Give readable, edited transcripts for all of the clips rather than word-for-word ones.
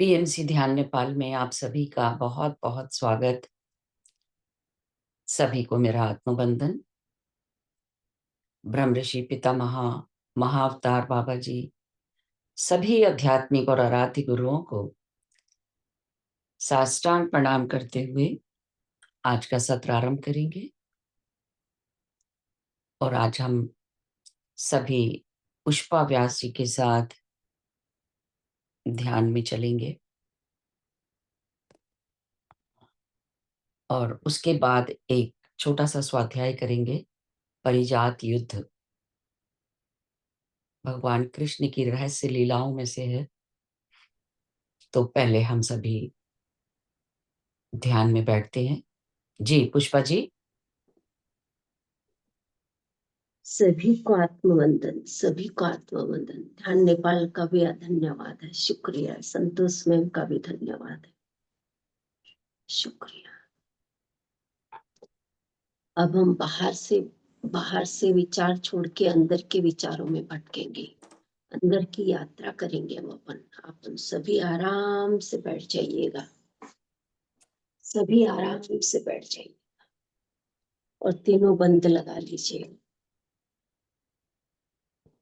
PMC ध्यान नेपाल में आप सभी का बहुत बहुत स्वागत। सभी को मेरा आत्मबंधन। ब्रह्म ऋषि पितामह महाअवतार बाबा जी, सभी आध्यात्मिक और आराध्य गुरुओं को साष्टांग प्रणाम करते हुए आज का सत्र आरंभ करेंगे। और आज हम सभी पुष्पा व्यास जी के साथ ध्यान में चलेंगे और उसके बाद एक छोटा सा स्वाध्याय करेंगे। परिजात युद्ध भगवान कृष्ण की रहस्य लीलाओं में से है। तो पहले हम सभी ध्यान में बैठते हैं। जी पुष्पा जी। सभी को आत्मवंदन, सभी को आत्मवंदन। ध्यान नेपाल का भी धन्यवाद है, शुक्रिया। संतोष मैम का भी धन्यवाद है, शुक्रिया। अब हम बाहर से विचार छोड़ के अंदर के विचारों में भटकेंगे, अंदर की यात्रा करेंगे। अपन सभी आराम से बैठ जाइएगा, सभी आराम से बैठ जाइए और तीनों बंद लगा लीजिए,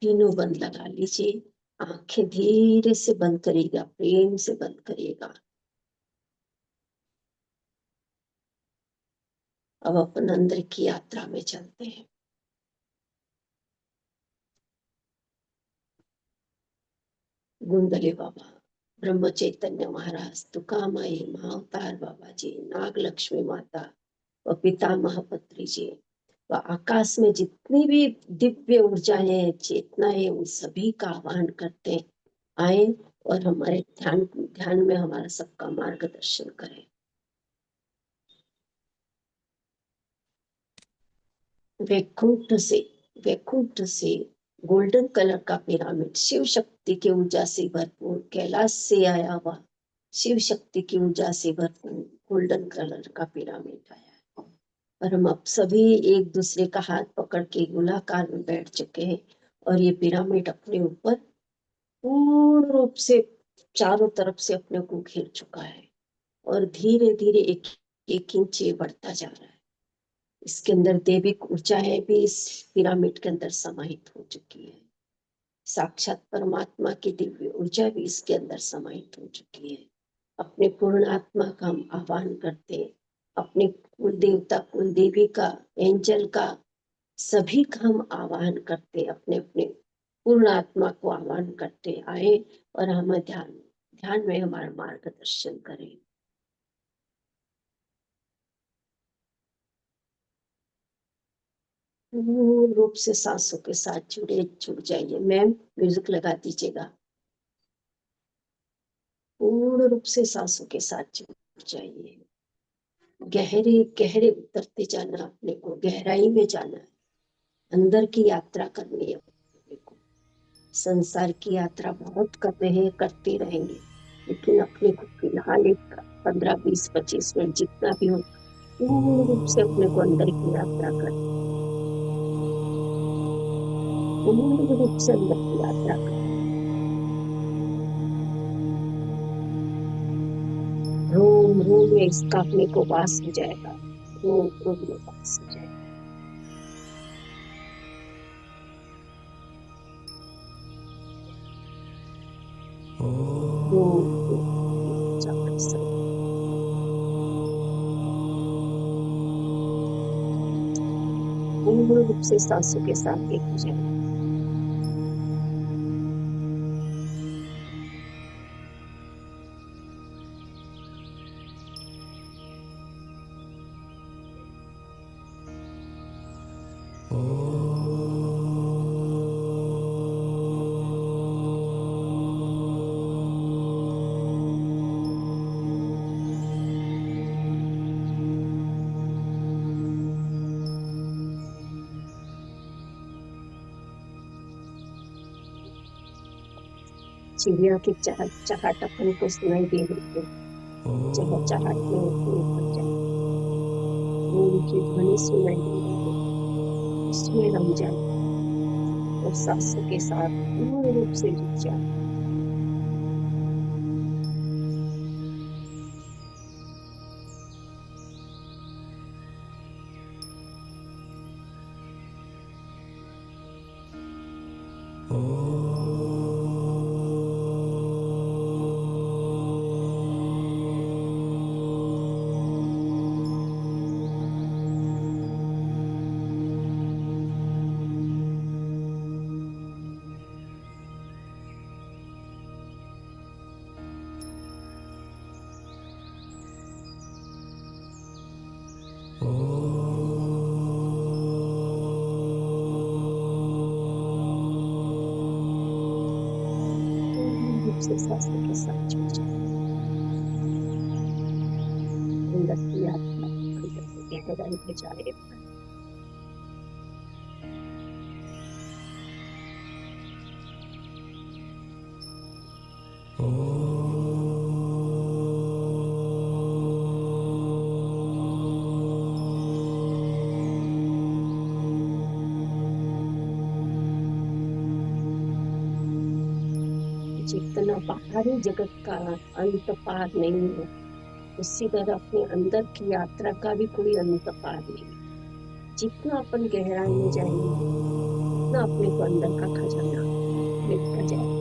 तीनों बंद लगा लीजिए। आंखें धीरे से बंद करिएगा, प्रेम से बंद करिएगा। अब अपन अंदर की यात्रा में चलते हैं। गुंदले बाबा, ब्रह्म चैतन्य महाराज, तुकामाई, महाअवतार बाबा जी, नाग लक्ष्मी माता व पितामह पत्री जी व आकाश में जितनी भी दिव्य ऊर्जाएं चेतना है, उन सभी का आह्वान करते हैं, आए और हमारे ध्यान में हमारा सबका मार्गदर्शन करें। वैकुंठ से गोल्डन कलर का पिरामिड, शिव शक्ति की ऊर्जा से भरपूर, कैलाश से आया हुआ शिव शक्ति की ऊर्जा से भरपूर गोल्डन कलर का पिरामिड आया है। और हम अब सभी एक दूसरे का हाथ पकड़ के गोलाकार में बैठ चुके हैं और ये पिरामिड अपने ऊपर पूर्ण रूप से चारों तरफ से अपने को घेर चुका है और धीरे धीरे एक एक इंच ये बढ़ता जा रहा है। इसके अंदर दैविक ऊर्जाएं भी इस पिरामिड के अंदर समाहित हो चुकी है। साक्षात परमात्मा की दिव्य ऊर्जा भी इसके अंदर समाहित हो चुकी है। अपने पूर्ण आत्मा का हम आह्वान करते हैं, अपने कुल देवता कुल देवी का, एंजल का, सभी का हम आह्वान करते, अपने अपने पूर्ण आत्मा को आह्वान करते आए और हम ध्यान में हमारा मार्गदर्शन करें। पूर्ण रूप से सांसों के साथ जुड़ जाइए। मैम म्यूजिक लगा दीजिएगा। पूर्ण रूप से सांसों के साथ जुड़ जाइए। गहरे गहरे उतरते जाना, अपने को गहराई में जाना है, अंदर की यात्रा करनी है अपने को। संसार की यात्रा बहुत कर रहे हैं, करते रहेंगे, लेकिन अपने को फिलहाल एक 15-20-25 मिनट जितना भी हो पूर्ण रूप से अपने को अंदर की यात्रा कर, पूर्ण रूप से अंदर की यात्रा कर। रोम रोम में इसका अपने को वास हो जाएगा, रोम रोम में वास हो जाएगा। रोम रोम की ऊर्जा बढ़ सकती, पूर्ण रूप से सांसों के साथ एक हो जाए। चिड़िया की चहचहाट अपन को सुनाई दे रही है। चहचहाट में ऊपर जाए, उनकी ध्वनि सुनाई दे रही है, उसमें हम जाए और सांसों के साथ पूर्ण रूप से जुट जाए। पूर्ण रूप से सांसों के साथ जुड़ जाए। अंदर की यात्रा अंदर की गहराई में जाए। जितना बाहरी जगत का अंत पार नहीं है, उसी तरह अपने अंदर की यात्रा का भी कोई अंत पार नहीं है। जितना अपन गहराई में जाएंगे, उतना अपने को अंदर का खजाना मिलता जाए।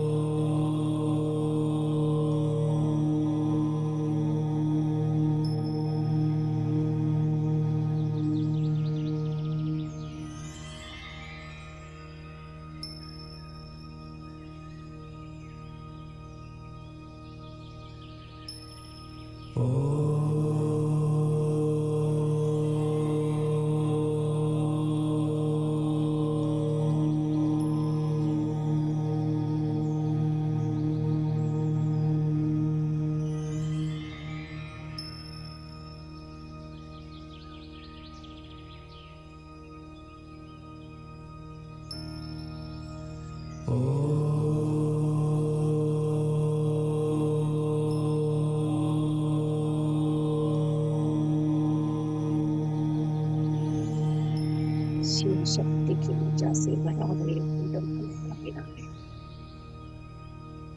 शिव शक्ति की ऊर्जा से भरा हुए गोल्डन कलर का पिरामिड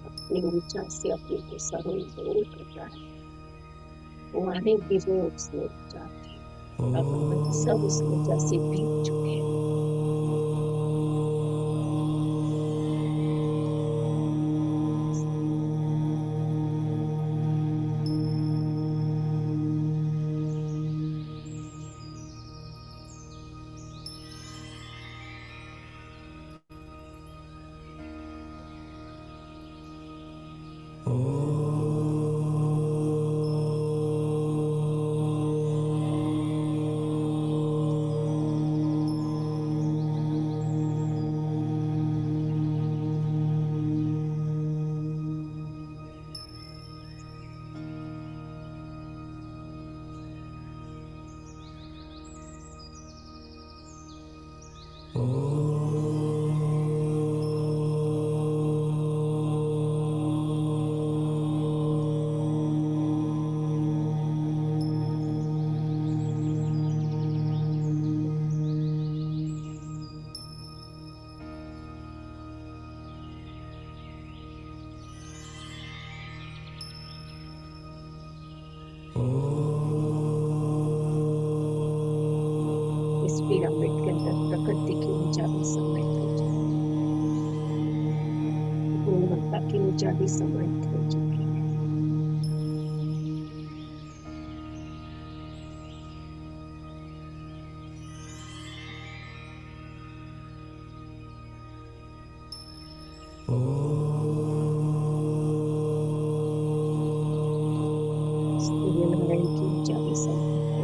अपनी ऊर्जा से अपने को सरोवर कर रहा है। फुहारे गिर रहे उसमें ऊर्जा के, अब अपन सब उस ऊर्जा से भीग चुके हैं। इस पिरामिड के अंदर प्रकृति की ऊर्जा भी समाहित हो चुकी है, गुणवत्ता की ऊर्जा भी समाहित हो चुकी है। सूर्य नारायण की ऊर्जा भी समाहित हो।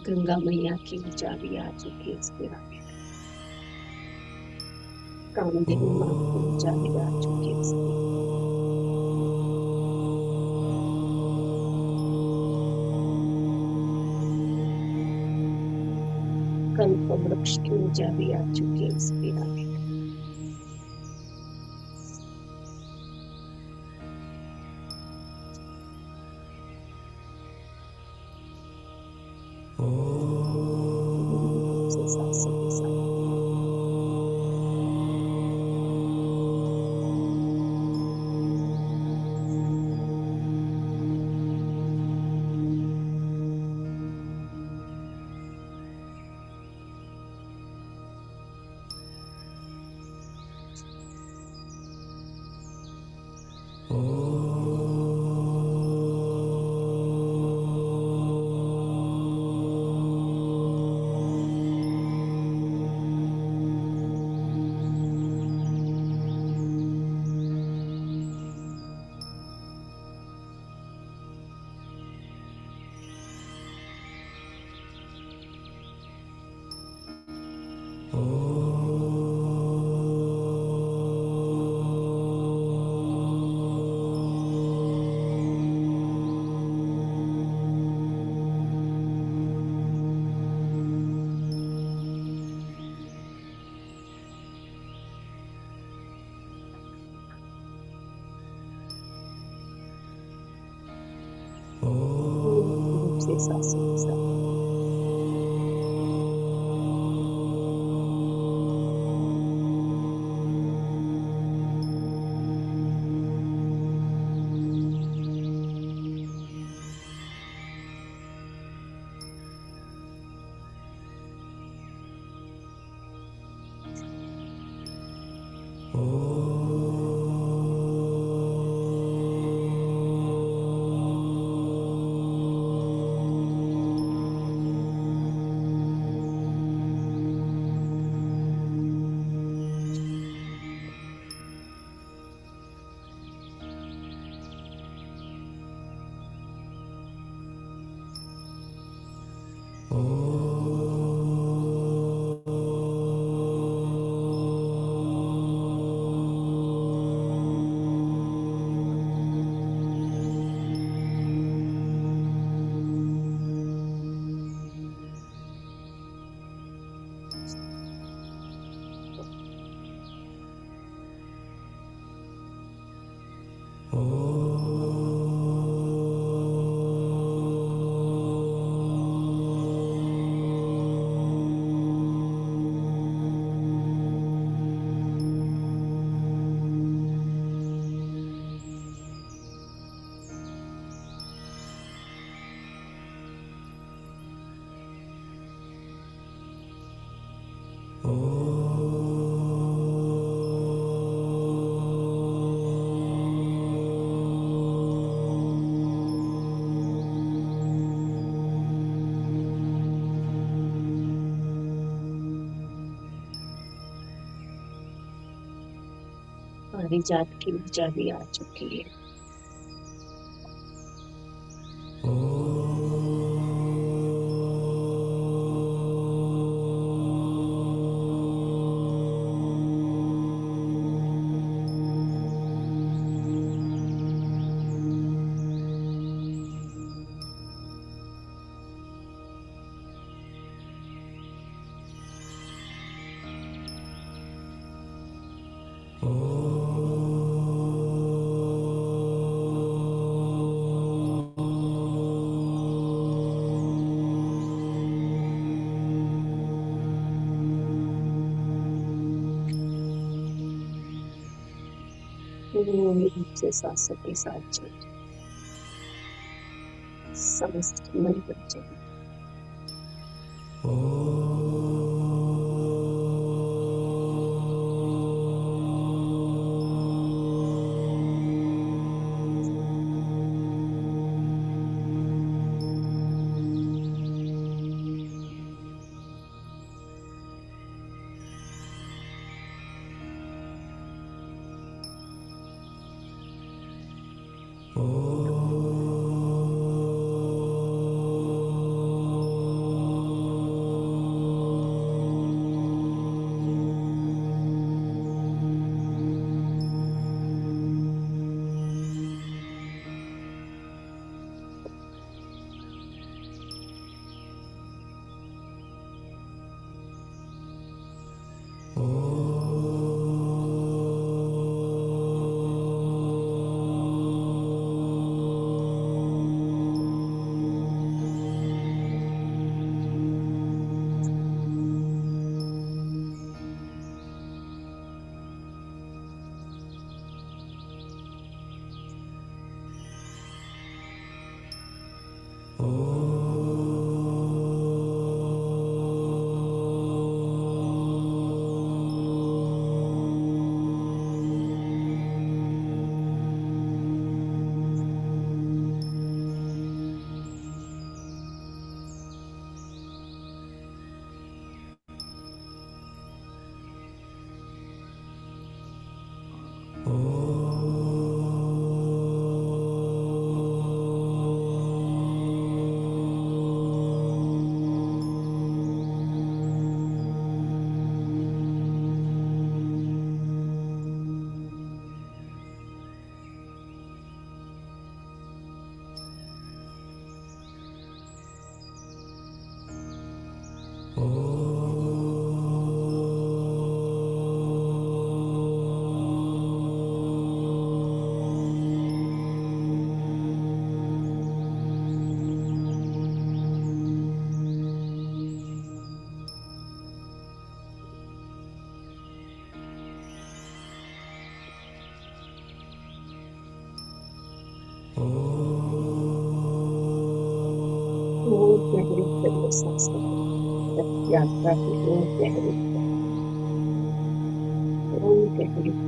गंगा मैया की ऊर्जा भी आ चुकी है इस पिरामिड। कामदेवी माँ की ऊर्जा भी आ चुकी है इसमें। कल्प वृक्ष की ऊर्जा भी आ चुकी है इस पिरामिड। से सांसों के साथ रूप से सांसों के साथ पारिजात की ऊर्जा भी आ चुकी है। पूर्ण रूप से सांसों के साथ चल समस्त मन बन जाए। और गहरी करिए सांसों को, यात्रा की और गहरी और गहरी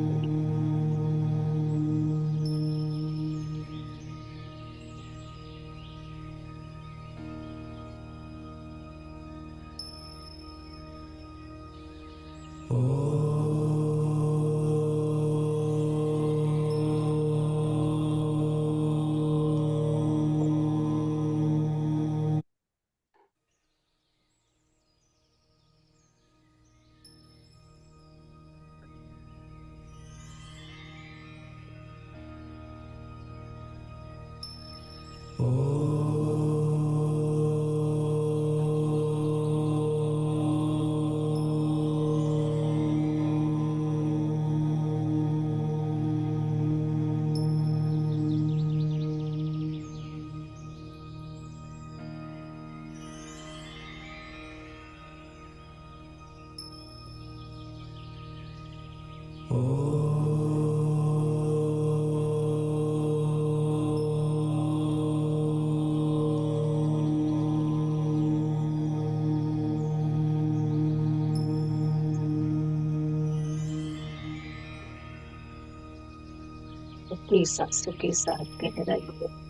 की सांसों के साथ गहराई में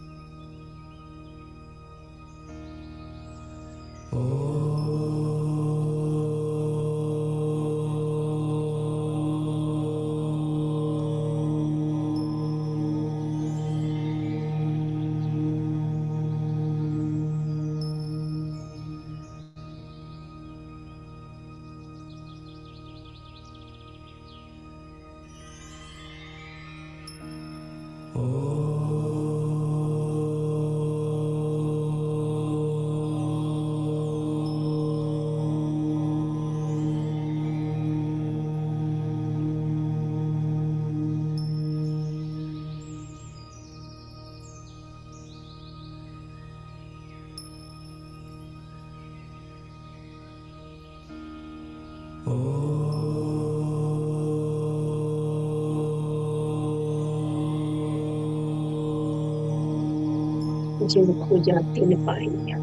जिनको जाते न पाएंगे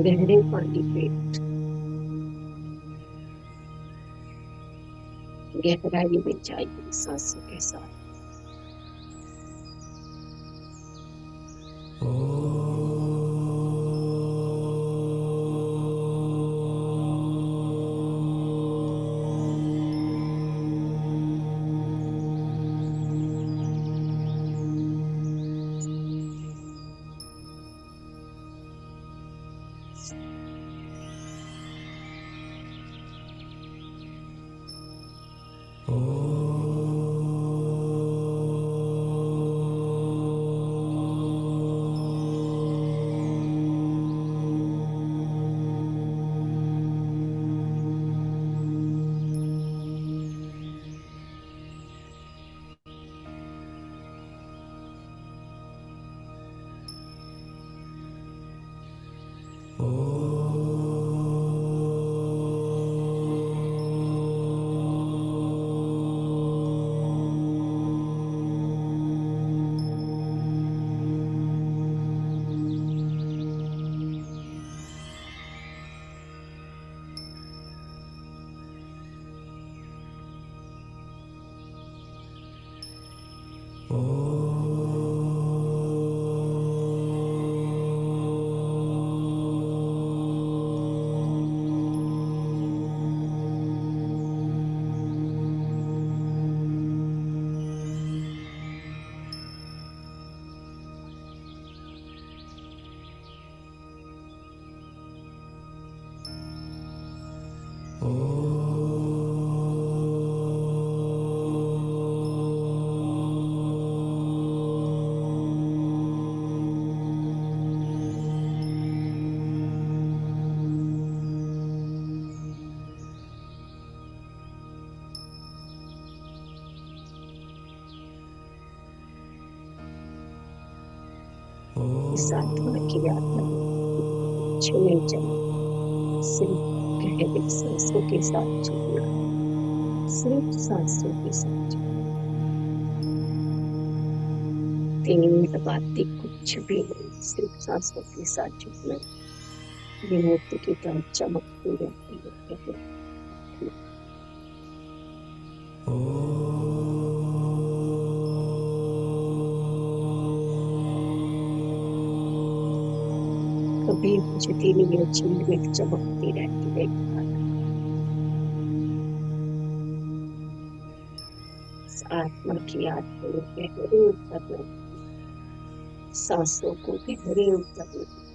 गहरे पानी पे गहराई में जाइए सांसों के साथ। इस आत्मा की यात्रा में छुए चले, सिर्फ गहरी सांसों के साथ जुड़ना, सिर्फ सांसों के साथ जुड़ना। तेज बातें कुछ भी नहीं, सिर्फ सांसों के साथ जुड़ना। ये मोती की तरह चमकती रहती है गहरी। कभी बुझती नहीं है, झिलमिल चमकती रहती है। इस आत्मा की याद को गहरे उतरना, सांसों को गहरे उतरना।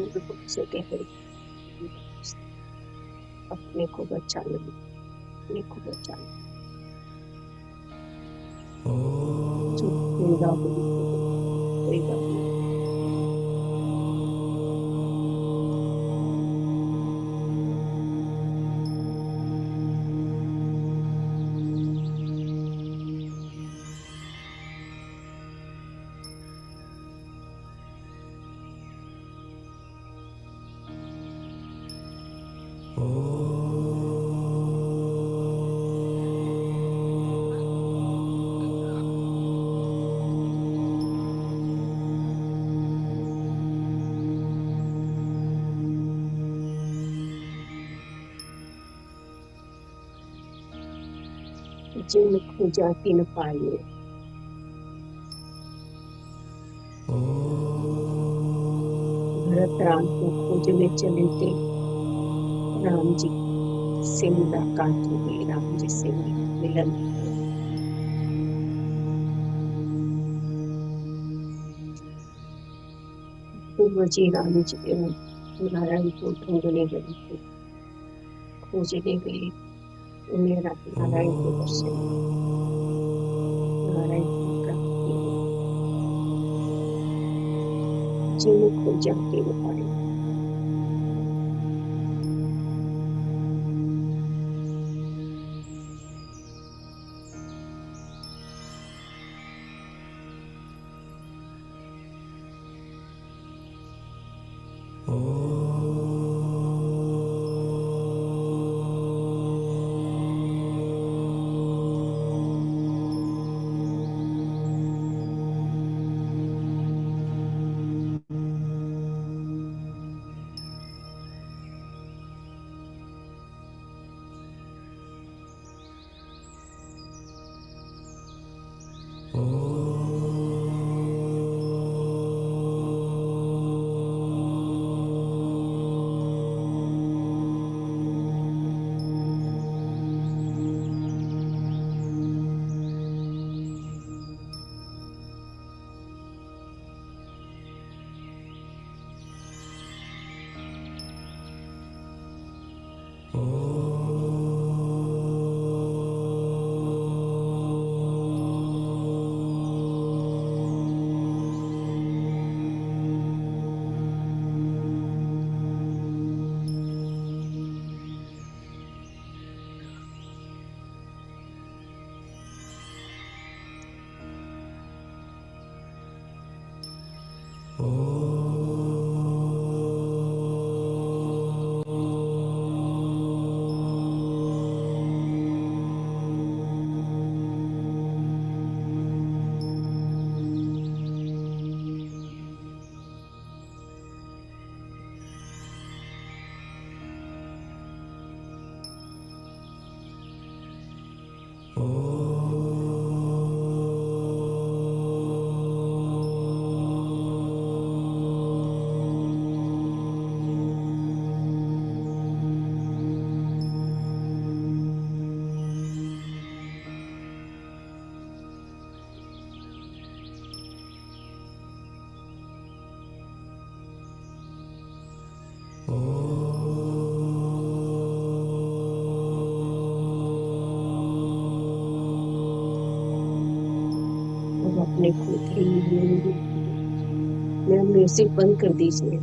पूर्ण रूप से गहरे अपने को बचा लो, अपने को बचा लो। जो पूरा कोई बात नहीं। जिन खोजा तिन पाए, भरत राम को खोजने चले थे, राम जी से मुलाकात हो गई, राम जी से मिलन हो गया। पूर्व जी राम जी नारायण को ढूंढने गए थे, खोजने गए, उन्हें नारायण के दर्शन, नारायण की प्राप्ति हुई। जिन खोजा तिन पाए। अब अपने को धीरे, मैम म्यूजिक बंद कर दीजिए।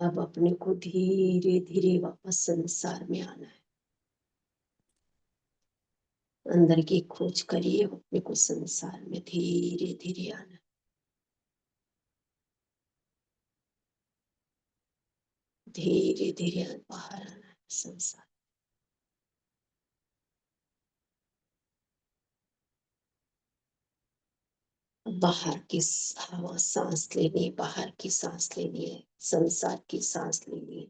अब अपने को धीरे धीरे वापस संसार में आना है। अंदर की खोज करिए, अपने को संसार में धीरे धीरे आना है। धीरे धीरे बाहर आना है संसार। बाहर की हवा सांस लेनी है, बाहर की सांस लेनी है, संसार की सांस लेनी है।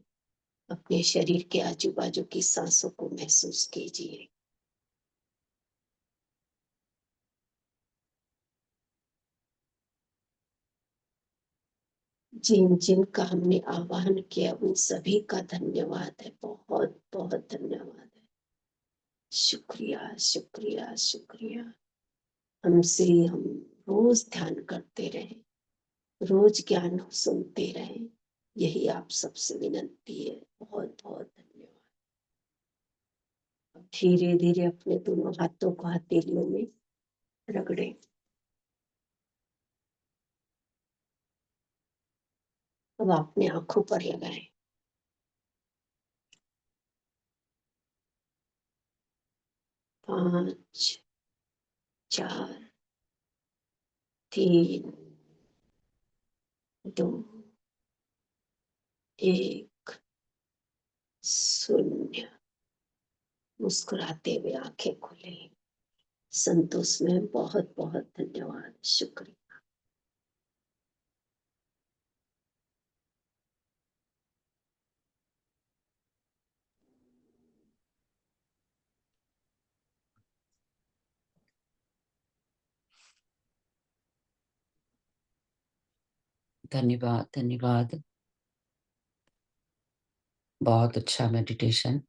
अपने शरीर के आजू बाजू की सांसों को महसूस कीजिए। जिन जिन का हमने आह्वान किया उन सभी का धन्यवाद है, बहुत बहुत धन्यवाद है। शुक्रिया शुक्रिया शुक्रिया। हमसे हम रोज ध्यान करते रहें, रोज ज्ञान सुनते रहें, यही आप सबसे विनंती है। बहुत बहुत धन्यवाद। धीरे धीरे अपने दोनों हाथों को हथेलियों में रगड़े। अब अपने आंखों पर लगाएं। 5 4 3 2 1 शून्य। मुस्कुराते हुए आंखें खोले। संतोष में बहुत बहुत धन्यवाद, शुक्रिया। धन्यवाद धन्यवाद। बहुत अच्छा मेडिटेशन।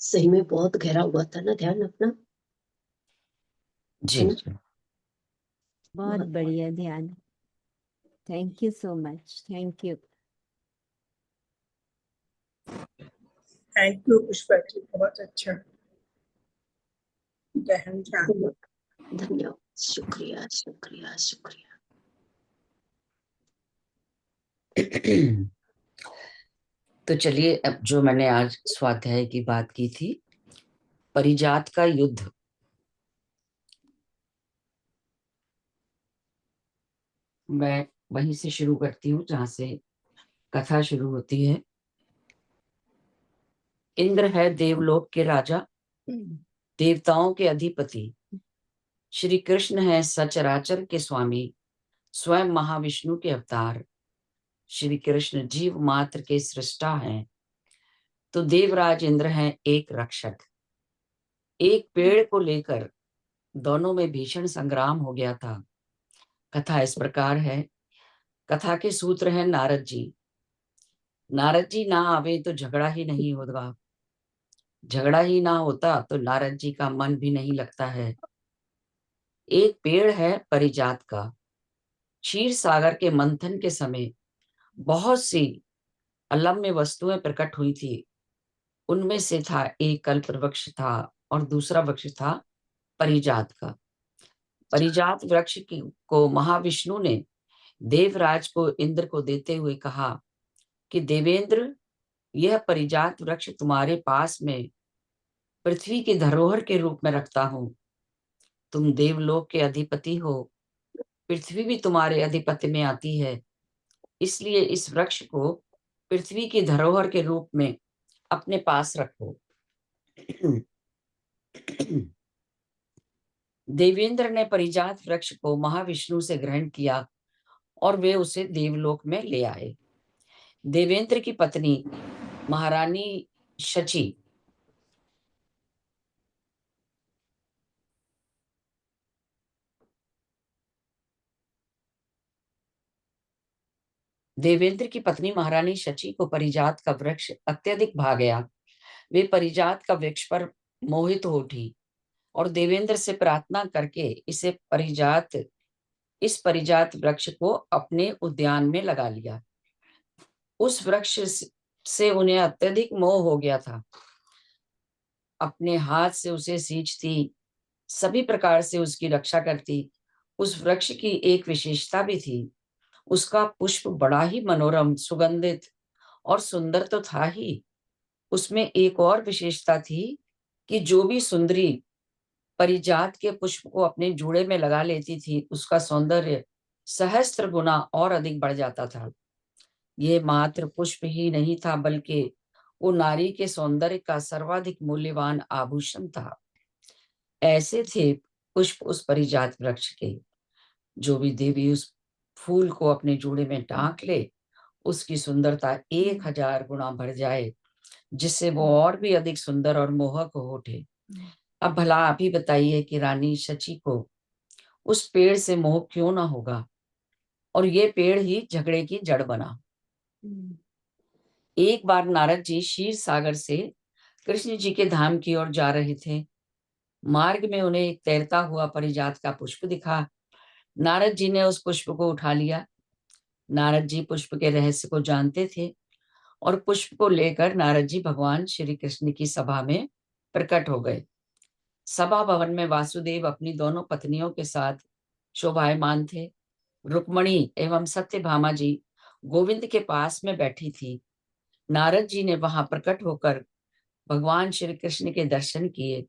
सही में बहुत गहरा हुआ था ना ध्यान अपना। जी बहुत बढ़िया ध्यान। Thank you so much. Thank you. Thank you Pushpa ji, बहुत अच्छा गहन ध्यान। धन्यवाद, शुक्रिया शुक्रिया शुक्रिया। तो चलिए, अब जो मैंने आज स्वाध्याय की बात की थी, परिजात का युद्ध, मैं वहीं से शुरू करती हूँ जहां से कथा शुरू होती है। इंद्र है देवलोक के राजा, देवताओं के अधिपति। श्री कृष्ण है सचराचर के स्वामी, स्वयं महाविष्णु के अवतार। श्री कृष्ण जीव मात्र के सृष्टा हैं, तो देवराज इंद्र हैं एक रक्षक। एक पेड़ को लेकर दोनों में भीषण संग्राम हो गया था। कथा इस प्रकार है। कथा के सूत्र हैं नारद जी। नारद जी ना आवे तो झगड़ा ही नहीं होगा, झगड़ा ही ना होता तो नारद जी का मन भी नहीं लगता है। एक पेड़ है परिजात का। क्षीर सागर के मंथन के समय बहुत सी अलम्य वस्तुएं प्रकट हुई थी। उनमें से था एक कल्प वृक्ष था और दूसरा वृक्ष था परिजात का। परिजात वृक्ष को महाविष्णु ने देवराज को इंद्र को देते हुए कहा कि देवेंद्र, यह परिजात वृक्ष तुम्हारे पास में पृथ्वी की धरोहर के रूप में रखता हूं। तुम देवलोक के अधिपति हो, पृथ्वी भी तुम्हारे अधिपति में आती है, इसलिए इस वृक्ष को पृथ्वी की धरोहर के रूप में अपने पास रखो। देवेंद्र ने परिजात वृक्ष को महाविष्णु से ग्रहण किया और वे उसे देवलोक में ले आए। देवेंद्र की पत्नी महारानी शची देवेंद्र की पत्नी महारानी शची को परिजात का वृक्ष अत्यधिक भा गया। वे परिजात का वृक्ष पर मोहित हो उठी और देवेंद्र से प्रार्थना करके इस परिजात वृक्ष को अपने उद्यान में लगा लिया। उस वृक्ष से उन्हें अत्यधिक मोह हो गया था। अपने हाथ से उसे सींचती, सभी प्रकार से उसकी रक्षा करती। उस वृक्ष की एक विशेषता भी थी, उसका पुष्प बड़ा ही मनोरम, सुगंधित और सुंदर तो था ही, उसमें एक और विशेषता थी कि जो भी सुंदरी परिजात के पुष्प को अपने जूड़े में लगा लेती थी, उसका सौंदर्य सहस्त्र गुना और अधिक बढ़ जाता था। यह मात्र पुष्प ही नहीं था, बल्कि वो नारी के सौंदर्य का सर्वाधिक मूल्यवान आभूषण था। ऐसे थे पुष्प उस परिजात वृक्ष के। जो भी देवी उस फूल को अपने जूड़े में ढांक ले, उसकी सुंदरता 1000 गुना बढ़ जाए, जिससे वो और भी अधिक सुंदर और मोहक हो उठे। अब भला आप ही बताइए कि रानी शची को उस पेड़ से मोह क्यों ना होगा, और ये पेड़ ही झगड़े की जड़ बना। एक बार नारद जी क्षीर सागर से कृष्ण जी के धाम की ओर जा रहे थे। मार्ग में उन्हें एक तैरता हुआ परिजात का पुष्प दिखा। नारद जी ने उस पुष्प को उठा लिया। नारद जी पुष्प के रहस्य को जानते थे और पुष्प को लेकर नारद जी भगवान श्री कृष्ण की सभा में प्रकट हो गए। सभा भवन में वासुदेव अपनी दोनों पत्नियों के साथ शोभायमान थे। रुक्मणी एवं सत्यभामा जी गोविंद के पास में बैठी थी। नारद जी ने वहां प्रकट होकर भगवान श्री कृष्ण के दर्शन किए।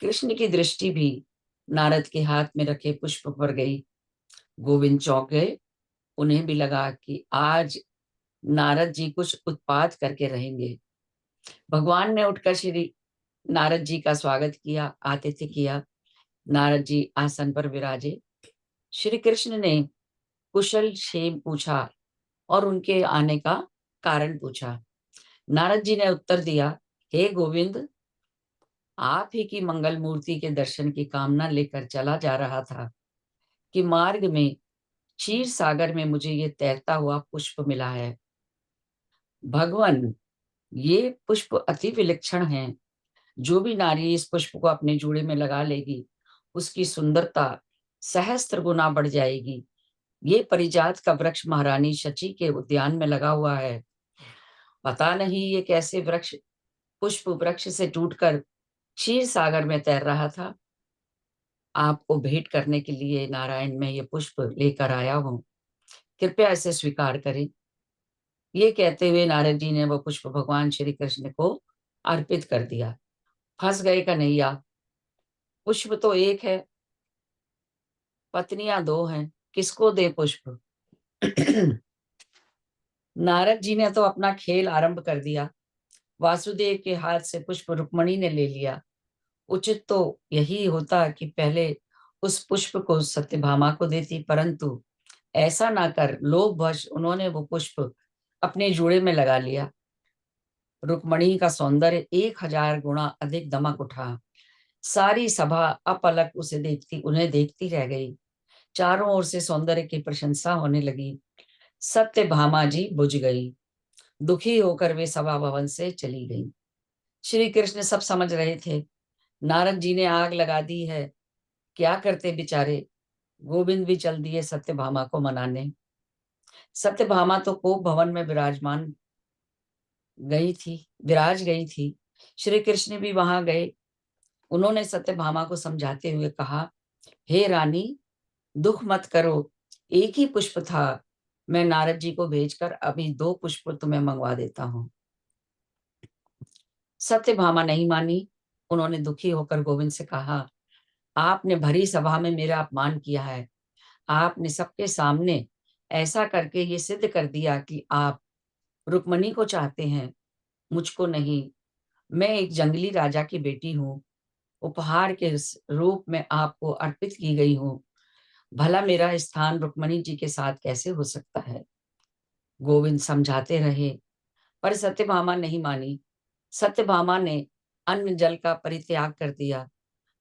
कृष्ण की दृष्टि भी नारद के हाथ में रखे पुष्प पर गई। गोविंद चौंक गए। उन्हें भी लगा कि आज नारद जी कुछ उत्पात करके रहेंगे। भगवान ने उठकर श्री नारद जी का स्वागत किया, आतिथ्य किया। नारद जी आसन पर विराजे। श्री कृष्ण ने कुशल क्षेम पूछा और उनके आने का कारण पूछा। नारद जी ने उत्तर दिया, हे गोविंद, आप ही की मंगल मूर्ति के दर्शन की कामना लेकर चला जा रहा था कि मार्ग में क्षीर सागर में मुझे ये तैरता हुआ पुष्प मिला है। भगवान, ये पुष्प अति विलक्षण है। जो भी नारी इस पुष्प को अपने जूड़े में लगा लेगी, उसकी सुंदरता सहस्त्र गुना बढ़ जाएगी। ये परिजात का वृक्ष महारानी शची के उद्यान में लगा हुआ है। पता नहीं ये कैसे वृक्ष पुष्प वृक्ष से टूटकर क्षीर सागर में तैर रहा था। आपको भेंट करने के लिए नारायण मैं ये पुष्प लेकर आया हूँ, कृपया इसे स्वीकार करें। ये कहते हुए नारद जी ने वो पुष्प भगवान श्री कृष्ण को अर्पित कर दिया। फंस गए कन्हैया। पुष्प तो एक है, पत्नियां दो हैं, किसको दे पुष्प? नारद जी ने तो अपना खेल आरंभ कर दिया। वासुदेव के हाथ से पुष्प रुक्मणी ने ले लिया। उचित तो यही होता कि पहले उस पुष्प को सत्यभामा को देती, परंतु ऐसा ना कर लोभवश उन्होंने वो पुष्प अपने जूड़े में लगा लिया। रुक्मणी का सौंदर्य 1000 गुना अधिक दमक उठा। सारी सभा अपलक उन्हें देखती रह गई। चारों ओर से सौंदर्य की प्रशंसा होने लगी। सत्यभामा जी बुझ गई। दुखी होकर वे सभा भवन से चली गई। श्री कृष्ण सब समझ रहे थे। नारद जी ने आग लगा दी है, क्या करते बेचारे। गोविंद भी चल दिए सत्यभामा को मनाने। सत्यभामा तो कोप भवन में विराज गई थी। श्री कृष्ण भी वहां गए। उन्होंने सत्यभामा को समझाते हुए कहा, हे रानी, दुख मत करो, एक ही पुष्प था। मैं नारद जी को भेजकर अभी 2 पुष्प तुम्हें मंगवा देता हूँ। सत्यभामा नहीं मानी। उन्होंने दुखी होकर गोविंद से कहा, आपने भरी सभा में मेरा अपमान किया है। आपने सबके सामने ऐसा करके ये सिद्ध कर दिया कि आप रुक्मणी को चाहते हैं, मुझको नहीं। मैं एक जंगली राजा की बेटी हूँ, उपहार के रूप में आपको अर्पित की गई हूँ। भला मेरा स्थान रुक्मणी जी के साथ कैसे हो सकता है? गोविंद समझाते रहे, पर सत्यभामा नहीं मानी। सत्यभामा ने अन्न जल का परित्याग कर दिया।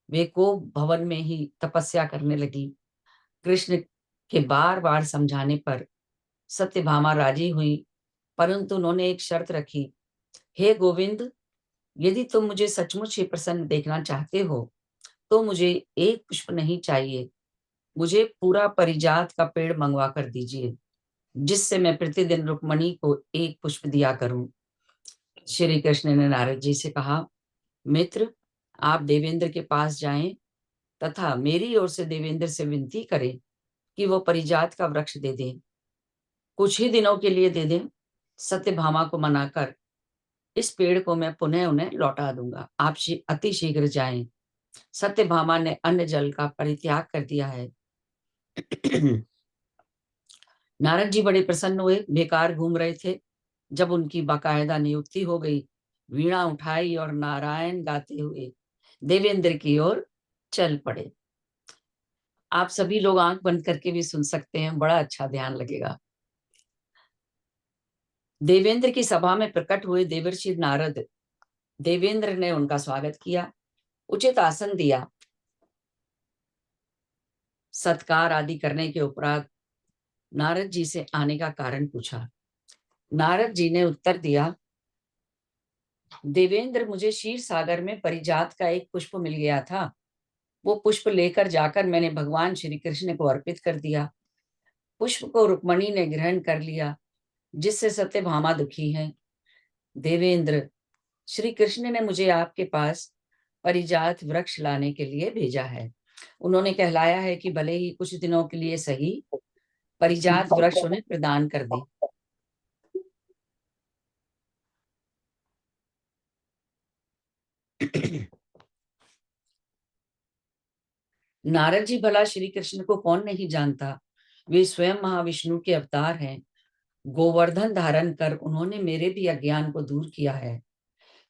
वे कोप भवन में ही तपस्या करने लगी। कृष्ण के बार बार समझाने पर सत्यभामा राजी हुई, परंतु उन्होंने एक शर्त रखी, हे गोविंद, यदि तुम मुझे सचमुच ही प्रसन्न देखना चाहते हो तो मुझे एक पुष्प नहीं चाहिए, मुझे पूरा परिजात का पेड़ मंगवा कर दीजिए, जिससे मैं प्रतिदिन रुक्मणी को एक पुष्प दिया करूं। श्री कृष्ण ने नारद जी से कहा, मित्र, आप देवेंद्र के पास जाएं तथा मेरी ओर से देवेंद्र से विनती करें कि वो परिजात का वृक्ष दे दें, कुछ ही दिनों के लिए दे दें। सत्यभामा को मनाकर इस पेड़ को मैं पुनः उन्हें लौटा दूंगा। आप अति शीघ्र जाएं। सत्यभामा ने अन्न जल का परित्याग कर दिया है। नारद जी बड़े प्रसन्न हुए। बेकार घूम रहे थे। जब उनकी बाकायदा नियुक्ति हो गई, वीणा उठाई और नारायण गाते हुए देवेंद्र की ओर चल पड़े। आप सभी लोग आंख बंद करके भी सुन सकते हैं, बड़ा अच्छा ध्यान लगेगा। देवेंद्र की सभा में प्रकट हुए देवर्षि नारद, देवेंद्र ने उनका स्वागत किया, उचित आसन दिया, सत्कार आदि करने के उपरांत नारद जी से आने का कारण पूछा। नारद जी ने उत्तर दिया, देवेंद्र, मुझे क्षीर सागर में परिजात का एक पुष्प मिल गया था। वो पुष्प लेकर जाकर मैंने भगवान श्री कृष्ण को अर्पित कर दिया। पुष्प को रुक्मणी ने ग्रहण कर लिया, जिससे सत्यभामा दुखी है। देवेंद्र, श्री कृष्ण ने मुझे आपके पास परिजात वृक्ष लाने के लिए भेजा है। उन्होंने कहलाया है कि भले ही कुछ दिनों के लिए सही, परिजात वृक्ष उन्हें प्रदान कर दे। नारद जी, भला श्री कृष्ण को कौन नहीं जानता? वे स्वयं महाविष्णु के अवतार हैं। गोवर्धन धारण कर उन्होंने मेरे भी अज्ञान को दूर किया है।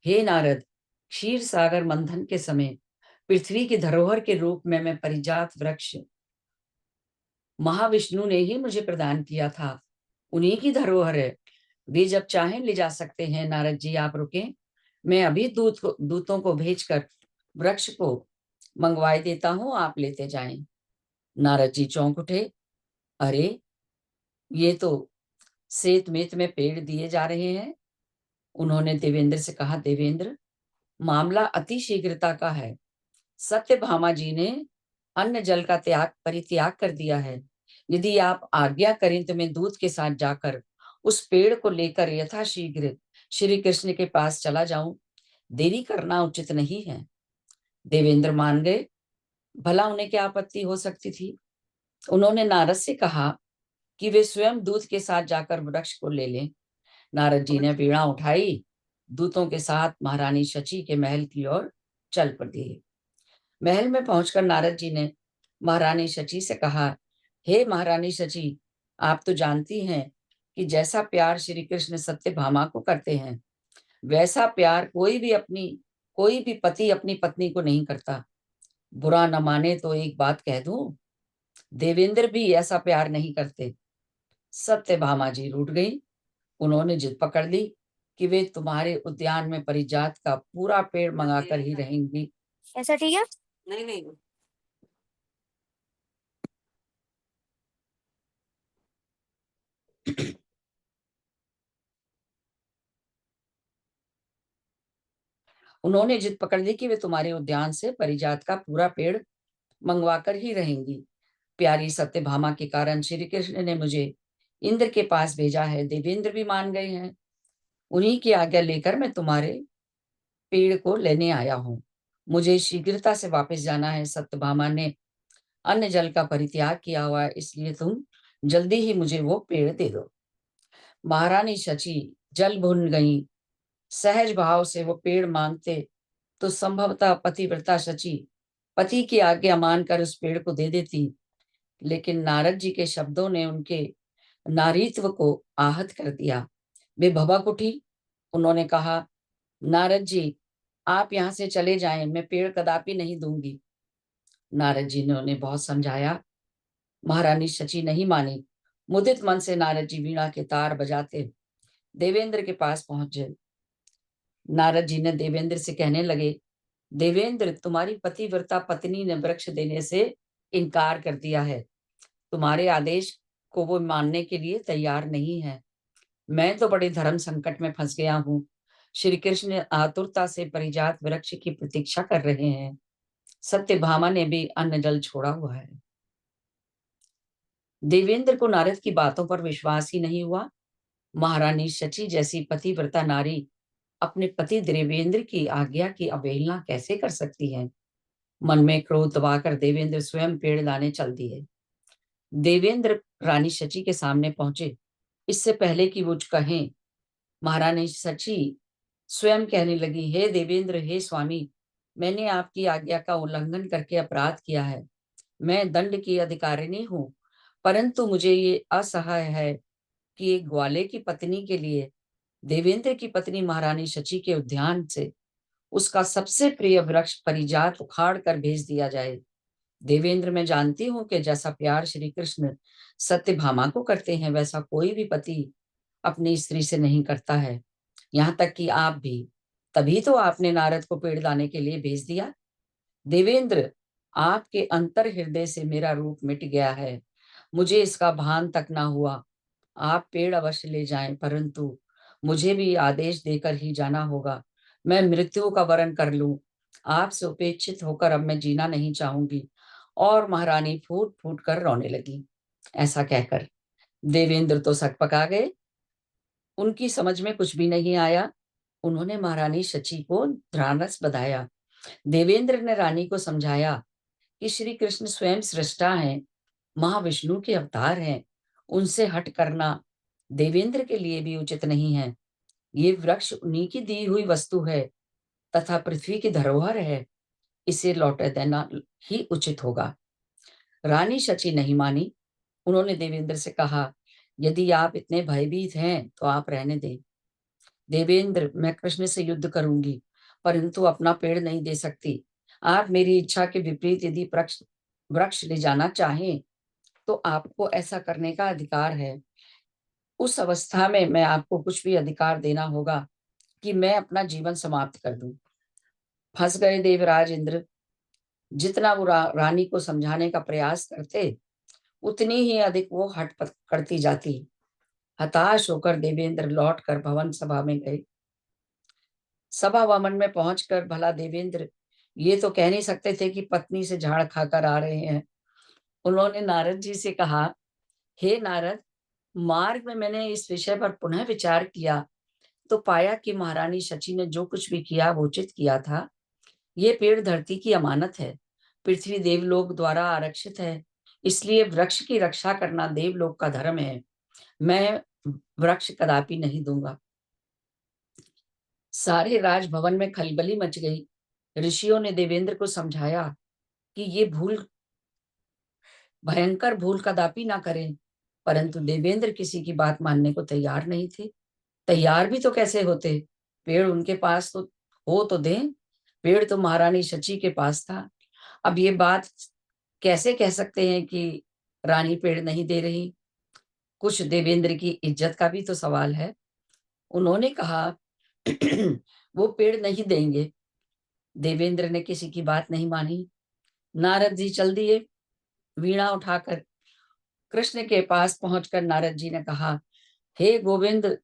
हे नारद, क्षीर सागर मंथन के समय पृथ्वी की धरोहर के रूप में मैं परिजात वृक्ष महाविष्णु ने ही मुझे प्रदान किया था। उन्हीं की धरोहर है, वे जब चाहें ले जा सकते हैं। नारद जी, आप रुके, मैं अभी दूतों को भेजकर वृक्ष को मंगवाई देता हूं, आप लेते जाएं। नारद जी चौंक उठे, अरे ये तो सेतमेत में पेड़ दिए जा रहे हैं। उन्होंने देवेंद्र से कहा, देवेंद्र, मामला अति शीघ्रता का है। सत्यभामा जी ने अन्न जल का परित्याग कर दिया है। यदि आप आज्ञा करें तो मैं दूत के साथ जाकर उस पेड़ को लेकर यथाशीघ्र श्री कृष्ण के पास चला जाऊं। देरी करना उचित नहीं है। देवेंद्र मान गए, भला उन्हें क्या आपत्ति हो सकती थी। उन्होंने नारद से कहा कि वे स्वयं दूत के साथ जाकर वृक्ष को ले लें। नारद जी ने वीणा उठाई, दूतों के साथ महारानी शची के महल की ओर चल पड़े। महल में पहुंचकर नारद जी ने महारानी शची से कहा, हे महारानी शची, आप तो जानती हैं कि जैसा प्यार श्री कृष्ण सत्यभामा को करते हैं, वैसा प्यार कोई भी पति अपनी पत्नी को नहीं करता। बुरा न माने तो एक बात कह दूं, देवेंद्र भी ऐसा प्यार नहीं करते। सत्यभामा जी रूठ गई। उन्होंने जिद पकड़ ली कि वे तुम्हारे उद्यान में परिजात का पूरा पेड़ मंगाकर ही रहेंगी। ऐसा ठीक है? नहीं नहीं, उन्होंने जिद पकड़ ली कि वे तुम्हारे उद्यान से परिजात का पूरा पेड़ मंगवाकर ही रहेंगी। प्यारी सत्यभामा के कारण श्री कृष्ण ने मुझे इंद्र के पास भेजा है। देवेंद्र भी मान गए हैं। उन्हीं की आज्ञा लेकर मैं तुम्हारे पेड़ को लेने आया हूँ। मुझे शीघ्रता से वापस जाना है। सत्यभामा ने अन्न जल का परित्याग किया हुआ है, इसलिए तुम जल्दी ही मुझे वो पेड़ दे दो। महारानी शची जल भुन गई। सहज भाव से वो पेड़ मांगते तो संभवतः पतिव्रता शची पति की आज्ञा मानकर उस पेड़ को दे देती, लेकिन नारद जी के शब्दों ने उनके नारीत्व को आहत कर दिया। वे भभक उठी। उन्होंने कहा, नारद जी, आप यहाँ से चले जाएं, मैं पेड़ कदापि नहीं दूंगी। नारद जी ने उन्हें बहुत समझाया। महारानी शची नहीं मानी। मुदित मन से नारद जी वीणा के तार बजाते देवेंद्र के पास पहुंचे। नारद जी ने देवेंद्र से कहने लगे, देवेंद्र, तुम्हारी पतिव्रता पत्नी ने वृक्ष देने से इनकार कर दिया है। तुम्हारे आदेश को वो मानने के लिए तैयार नहीं है। मैं तो बड़े धर्म संकट में फंस गया हूँ। श्री कृष्ण आतुरता से परिजात वृक्ष की प्रतीक्षा कर रहे हैं। सत्यभामा ने भी अन्न जल छोड़ा हुआ है। देवेंद्र को नारद की बातों पर विश्वास ही नहीं हुआ। महारानी शची जैसी पतिव्रता नारी अपने पति देवेंद्र की आज्ञा की अवहेलना कैसे कर सकती है। मन में क्रोध दबाकर देवेंद्र स्वयं पेड़ लाने चल दिए। देवेंद्र रानी शची के सामने पहुंचे। इससे पहले कि वो कहें, महारानी शची स्वयं कहने लगी, हे देवेंद्र, हे स्वामी, मैंने आपकी आज्ञा का उल्लंघन करके अपराध किया है। मैं दंड की अधिकारिणी हूँ, परंतु मुझे ये असहाय है कि एक ग्वाले की पत्नी के लिए देवेंद्र की पत्नी महारानी शची के उद्यान से उसका सबसे प्रिय वृक्ष परिजात उखाड़ कर भेज दिया जाए। देवेंद्र, मैं जानती हूँ कि जैसा प्यार श्री कृष्ण सत्यभामा को करते हैं, वैसा कोई भी पति अपनी स्त्री से नहीं करता है, यहाँ तक कि आप भी। तभी तो आपने नारद को पेड़ लाने के लिए भेज दिया। देवेंद्र, आपके अंतर हृदय से मेरा रूप मिट गया है, मुझे इसका भान तक ना हुआ। आप पेड़ अवश्य ले जाएं, परंतु मुझे भी आदेश देकर ही जाना होगा। मैं मृत्यु का वरण कर लूं। आपसे उपेक्षित होकर अब मैं जीना नहीं चाहूंगी। और महारानी फूट फूट कर रोने लगी। ऐसा कहकर देवेंद्र तो सकपका गए, उनकी समझ में कुछ भी नहीं आया। उन्होंने महारानी शची को ध्यानरस बधाया। देवेंद्र ने रानी को समझाया कि श्री कृष्ण स्वयं सृष्टा हैं, महाविष्णु के अवतार हैं, उनसे हट करना देवेंद्र के लिए भी उचित नहीं है। ये वृक्ष उन्हीं की दी हुई वस्तु है तथा पृथ्वी की धरोहर है, इसे लौटा देना ही उचित होगा। रानी शची नहीं मानी। उन्होंने देवेंद्र से कहा, यदि आप इतने भयभीत हैं तो आप रहने दें। देवेंद्र, मैं कृष्ण से युद्ध करूंगी, परंतु अपना पेड़ नहीं दे सकती। आप मेरी इच्छा के विपरीत यदि वृक्ष वृक्ष ले जाना चाहें तो आपको ऐसा करने का अधिकार है। उस अवस्था में मैं आपको कुछ भी अधिकार देना होगा कि मैं अपना जीवन समाप्त कर दूं। फंस गए देवराज इंद्र। जितना वो रानी को समझाने का प्रयास करते, उतनी ही अधिक वो हट करती जाती। हताश होकर देवेंद्र लौटकर भवन सभा में गए। सभा भवन में पहुंचकर भला देवेंद्र ये तो कह नहीं सकते थे कि पत्नी से झाड़ खाकर आ रहे हैं। उन्होंने नारद जी से कहा, हे नारद, मार्ग में मैंने इस विषय पर पुनः विचार किया तो पाया कि महारानी शची ने जो कुछ भी किया वो उचित किया था। ये पेड़ धरती की अमानत है, पृथ्वी देवलोक द्वारा आरक्षित है, इसलिए वृक्ष की रक्षा करना देवलोक का धर्म है। मैं वृक्ष कदापि नहीं दूंगा। सारे राजभवन में खलबली मच गई। ऋषियों ने देवेंद्र को समझाया कि ये भयंकर भूल कदापि ना करें, परंतु देवेंद्र किसी की बात मानने को तैयार नहीं थे। तैयार भी तो कैसे होते, पेड़ उनके पास तो हो तो दें। पेड़ तो महारानी शची के पास था। अब ये बात कैसे कह सकते हैं कि रानी पेड़ नहीं दे रही। कुछ देवेंद्र की इज्जत का भी तो सवाल है। उन्होंने कहा वो पेड़ नहीं देंगे। देवेंद्र ने किसी की बात नहीं मानी। नारद जी चल दिए। वीणा उठाकर कृष्ण के पास पहुंचकर नारद जी ने कहा, हे गोविंद,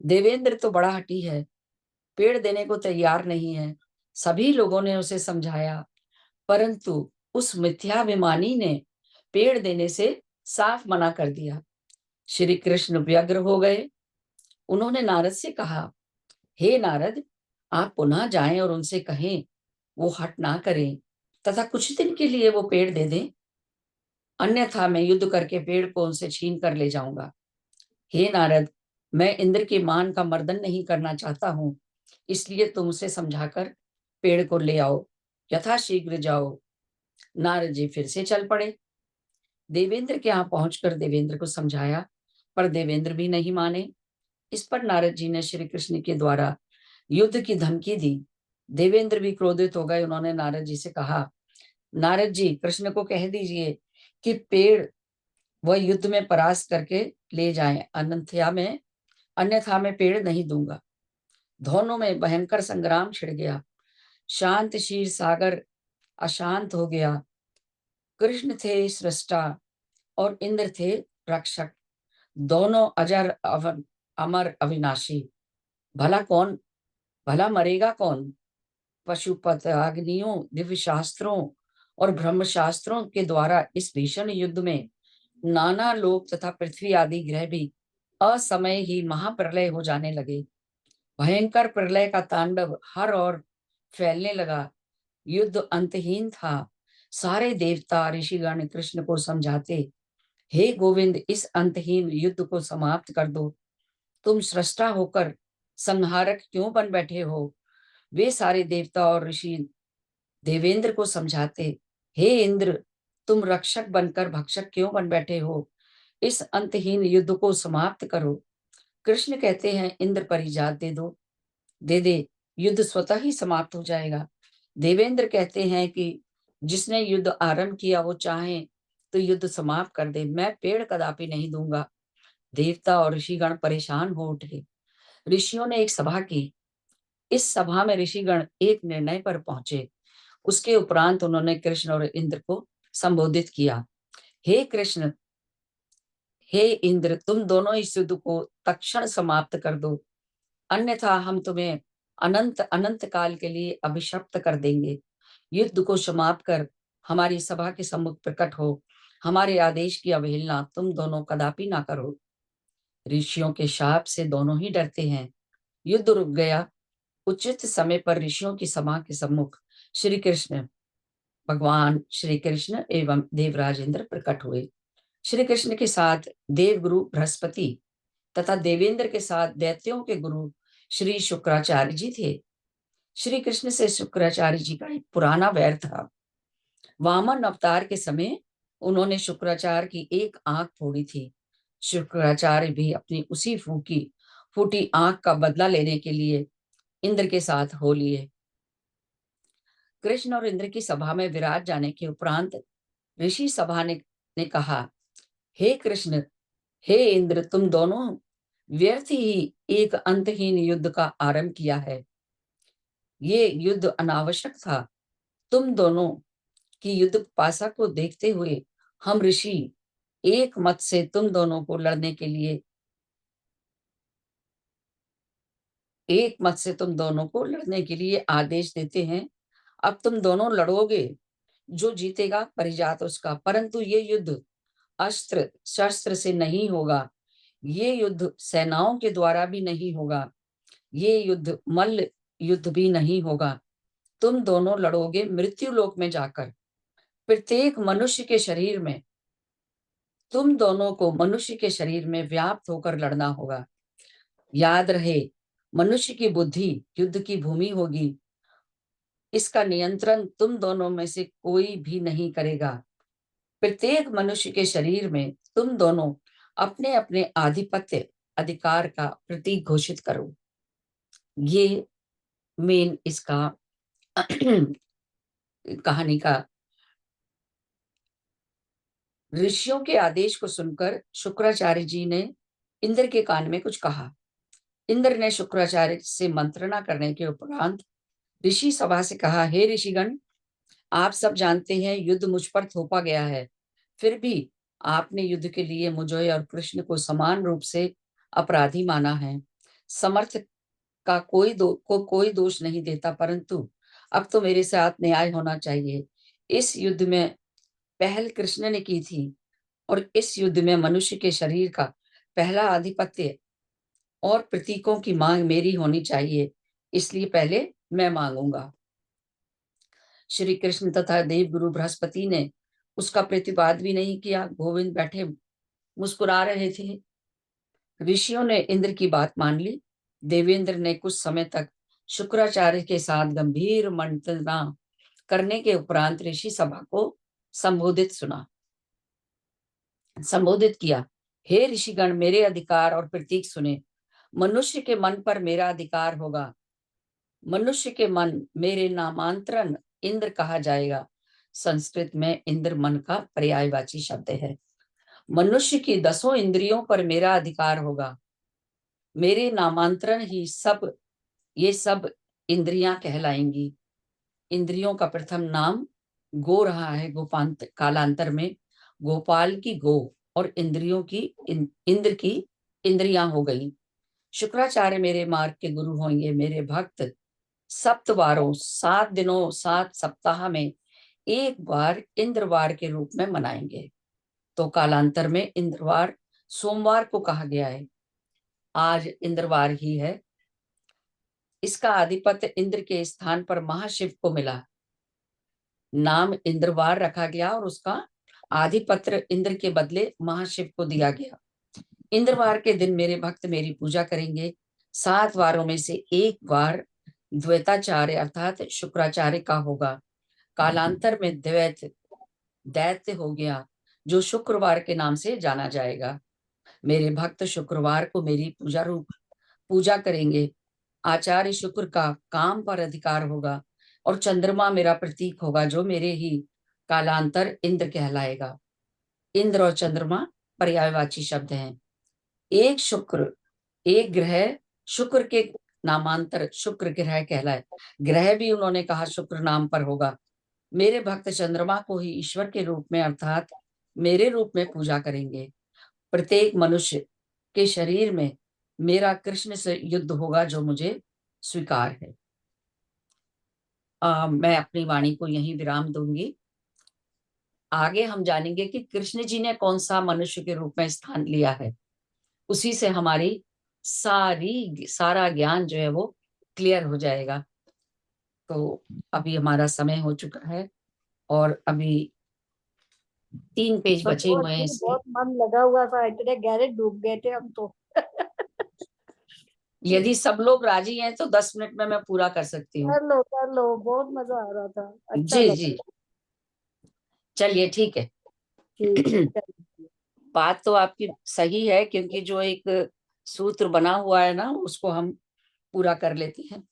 देवेंद्र तो बड़ा हठी है, पेड़ देने को तैयार नहीं है। सभी लोगों ने उसे समझाया, परंतु उस मिथ्याभिमानी ने पेड़ देने से साफ मना कर दिया। श्री कृष्ण व्यग्र हो गए। उन्होंने नारद से कहा, हे नारद, आप पुनः जाएं और उनसे कहें वो हट ना करें तथा कुछ दिन के लिए वो पेड़ दे दें, अन्यथा मैं युद्ध करके पेड़ को उनसे छीन कर ले जाऊंगा। हे नारद, मैं इंद्र के मान का मर्दन नहीं करना चाहता हूं, इसलिए तुम उसे समझाकर पेड़ को ले आओ, यथाशीघ्र जाओ। नारद जी फिर से चल पड़े। देवेंद्र के यहाँ पहुंचकर देवेंद्र को समझाया, पर देवेंद्र भी नहीं माने। इस पर नारद जी ने श्री कृष्ण के द्वारा युद्ध की धमकी दी। देवेंद्र भी क्रोधित हो गए। उन्होंने नारद जी से कहा, नारद जी, कृष्ण को कह दीजिए कि पेड़ वह युद्ध में परास्त करके ले जाएं, अन्यथा मैं पेड़ नहीं दूंगा। दोनों में भयंकर संग्राम छिड़ गया। शांत शीर सागर अशांत हो गया। कृष्ण थे सृष्टा और इंद्र थे रक्षक, दोनों अमर अविनाशी। भला मरेगा कौन? पशुपत अग्नियों, दिव्य शास्त्रों और ब्रह्म शास्त्रों के द्वारा इस भीषण युद्ध में नाना लोक तथा पृथ्वी आदि ग्रह भी असमय ही महाप्रलय हो जाने लगे। भयंकर प्रलय का तांडव हर ओर फैलने लगा। युद्ध अंतहीन था। सारे देवता ऋषिगण कृष्ण को समझाते, हे गोविंद, इस अंतहीन युद्ध को समाप्त कर दो। तुम सृष्टा होकर संहारक क्यों बन बैठे हो? वे सारे देवता और ऋषि देवेंद्र को समझाते, हे इंद्र, तुम रक्षक बनकर भक्षक क्यों बन बैठे हो? इस अंतहीन युद्ध को समाप्त करो। कृष्ण कहते हैं, इंद्र पर इजाजत दे दे, युद्ध स्वतः ही समाप्त हो जाएगा। देवेंद्र कहते हैं कि जिसने युद्ध आरंभ किया वो चाहे तो युद्ध समाप्त कर दे, मैं पेड़ कदापि नहीं दूंगा। देवता और ऋषिगण परेशान हो उठे। ऋषियों ने एक सभा की। इस सभा में ऋषिगण एक निर्णय पर पहुंचे। उसके उपरांत उन्होंने कृष्ण और इंद्र को संबोधित किया। हे कृष्ण, हे इंद्र, तुम दोनों इस युद्ध को तत्क्षण समाप्त कर दो, अन्यथा हम तुम्हें अनंत अनंत काल के लिए अभिशप्त कर देंगे। युद्ध को समाप्त कर हमारी सभा के सम्मुख प्रकट हो। हमारे आदेश की अवहेलना तुम दोनों कदापि ना करो। ऋषियों के शाप से दोनों ही डरते हैं। युद्ध रुक गया। उचित समय पर ऋषियों की सभा के सम्मुख श्री कृष्ण, भगवान श्री कृष्ण एवं देवराज इंद्र प्रकट हुए। श्री कृष्ण के साथ देवगुरु बृहस्पति तथा देवेंद्र के साथ दैत्यों के गुरु श्री शुक्राचार्य जी थे। श्री कृष्ण से शुक्राचार्य जी का एक पुराना वैर था। वामन अवतार के समय उन्होंने शुक्राचार्य की एक आंख फोड़ी थी। शुक्राचार्य भी अपनी उसी फूटी आंख का बदला लेने के लिए इंद्र के साथ हो लिए। कृष्ण और इंद्र की सभा में विराज जाने के उपरांत ऋषि सभा ने कहा, हे कृष्ण, हे इंद्र, तुम दोनों व्यर्थ ही एक अंतहीन युद्ध का आरंभ किया है। ये युद्ध अनावश्यक था। तुम दोनों की युद्ध पाशा को देखते हुए हम ऋषि एक मत से तुम दोनों को लड़ने के लिए आदेश देते हैं। अब तुम दोनों लड़ोगे, जो जीतेगा परिजात उसका। परंतु ये युद्ध अस्त्र शस्त्र से नहीं होगा, ये युद्ध सेनाओं के द्वारा भी नहीं होगा, ये युद्ध मल्ल युद्ध भी नहीं होगा। तुम दोनों लड़ोगे मृत्यु लोक में जाकर। प्रत्येक मनुष्य के शरीर में, तुम दोनों को मनुष्य के शरीर में व्याप्त होकर लड़ना होगा। याद रहे, मनुष्य की बुद्धि युद्ध की भूमि होगी। इसका नियंत्रण तुम दोनों में से कोई भी नहीं करेगा। प्रत्येक मनुष्य के शरीर में तुम दोनों अपने अपने आधिपत्य अधिकार का प्रतीक घोषित करो। ये मेन इसका कहानी का। ऋषियों के आदेश को सुनकर शुक्राचार्य जी ने इंद्र के कान में कुछ कहा। इंद्र ने शुक्राचार्य से मंत्रणा करने के उपरांत ऋषि सभा से कहा, हे ऋषिगण, आप सब जानते हैं युद्ध मुझ पर थोपा गया है, फिर भी आपने युद्ध के लिए मुझे और कृष्ण को समान रूप से अपराधी माना है। समर्थ का कोई दोष नहीं देता, परंतु अब तो मेरे साथ न्याय होना चाहिए। इस युद्ध में पहल कृष्ण ने की थी और इस युद्ध में मनुष्य के शरीर का पहला आधिपत्य और प्रतीकों की मांग मेरी होनी चाहिए, इसलिए पहले मैं मांगूंगा। श्री कृष्ण तथा देव गुरु बृहस्पति ने उसका प्रतिवाद भी नहीं किया। गोविंद बैठे मुस्कुरा रहे थे। ऋषियों ने इंद्र की बात मान ली। देवेंद्र ने कुछ समय तक शुक्राचार्य के साथ गंभीर मंत्रणा करने के उपरांत ऋषि सभा को संबोधित किया। हे ऋषिगण, मेरे अधिकार और प्रतीक सुने। मनुष्य के मन पर मेरा अधिकार होगा। मनुष्य के मन मेरे नामांतरण इंद्र कहा जाएगा। संस्कृत में इंद्र मन का पर्यायवाची शब्द है। मनुष्य की 10 इंद्रियों पर मेरा अधिकार होगा। मेरे नामांतरण ही ये सब इंद्रियां कहलाएंगी। इंद्रियों का प्रथम नाम गो रहा है। कालांतर में गोपाल की गो और इंद्रियों की इंद्र की इंद्रियां हो गई। शुक्राचार्य मेरे मार्ग के गुरु होंगे। मेरे भक्त 7 वारों 7 दिनों 7 सप्ताह में एक बार इंद्रवार के रूप में मनाएंगे। तो कालांतर में इंद्रवार सोमवार को कहा गया है। आज इंद्रवार ही है। इसका आधिपत्य इंद्र के स्थान पर महाशिव को मिला। नाम इंद्रवार रखा गया और उसका आधिपत्य इंद्र के बदले महाशिव को दिया गया। इंद्रवार के दिन मेरे भक्त मेरी पूजा करेंगे। 7 वारों में से एक वार द्वैताचार्य अर्थात शुक्राचार्य का होगा। कालांतर में दैत्य हो गया, जो शुक्रवार के नाम से जाना जाएगा। मेरे भक्त शुक्रवार को मेरी पूजा करेंगे। आचार्य शुक्र का काम पर अधिकार होगा और चंद्रमा मेरा प्रतीक होगा, जो मेरे ही कालांतर इंद्र कहलाएगा। इंद्र और चंद्रमा पर्यायवाची शब्द हैं। एक शुक्र, एक ग्रह शुक्र के नामांतर शुक्र ग्रह कहलाए। ग्रह भी उन्होंने कहा शुक्र नाम पर होगा। मेरे भक्त चंद्रमा को ही ईश्वर के रूप में अर्थात मेरे रूप में पूजा करेंगे। प्रत्येक मनुष्य के शरीर में मेरा कृष्ण से युद्ध होगा जो मुझे स्वीकार है। मैं अपनी वाणी को यहीं विराम दूंगी। आगे हम जानेंगे कि कृष्ण जी ने कौन सा मनुष्य के रूप में स्थान लिया है। उसी से हमारी सारा ज्ञान जो है वो क्लियर हो जाएगा। तो अभी हमारा समय हो चुका है और अभी 3 पेज बचे हुए हैं इसके। बहुत मन लगा हुआ था, इतने गहरे डूब गए थे हम तो। यदि सब लोग राजी हैं तो 10 मिनट में मैं पूरा कर सकती हूँ। कर लो, बहुत मजा आ रहा था, अच्छा जी लगा। जी, चलिए ठीक है। ठीक है, बात तो आपकी सही है, क्योंकि जो एक सूत्र बना हुआ है ना उसको हम पूरा कर लेते हैं।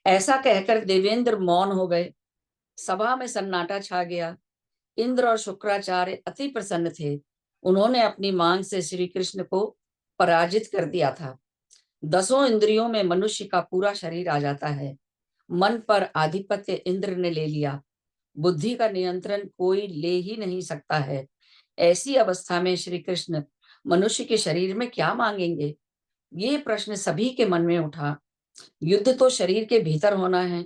ऐसा कहकर देवेंद्र मौन हो गए। सभा में सन्नाटा छा गया। इंद्र और शुक्राचार्य अति प्रसन्न थे। उन्होंने अपनी मांग से श्री कृष्ण को पराजित कर दिया था। 10 इंद्रियों में मनुष्य का पूरा शरीर आ जाता है। मन पर आधिपत्य इंद्र ने ले लिया। बुद्धि का नियंत्रण कोई ले ही नहीं सकता है। ऐसी अवस्था में श्री कृष्ण मनुष्य के शरीर में क्या मांगेंगे? ये प्रश्न सभी के मन में उठा। युद्ध तो शरीर के भीतर होना है।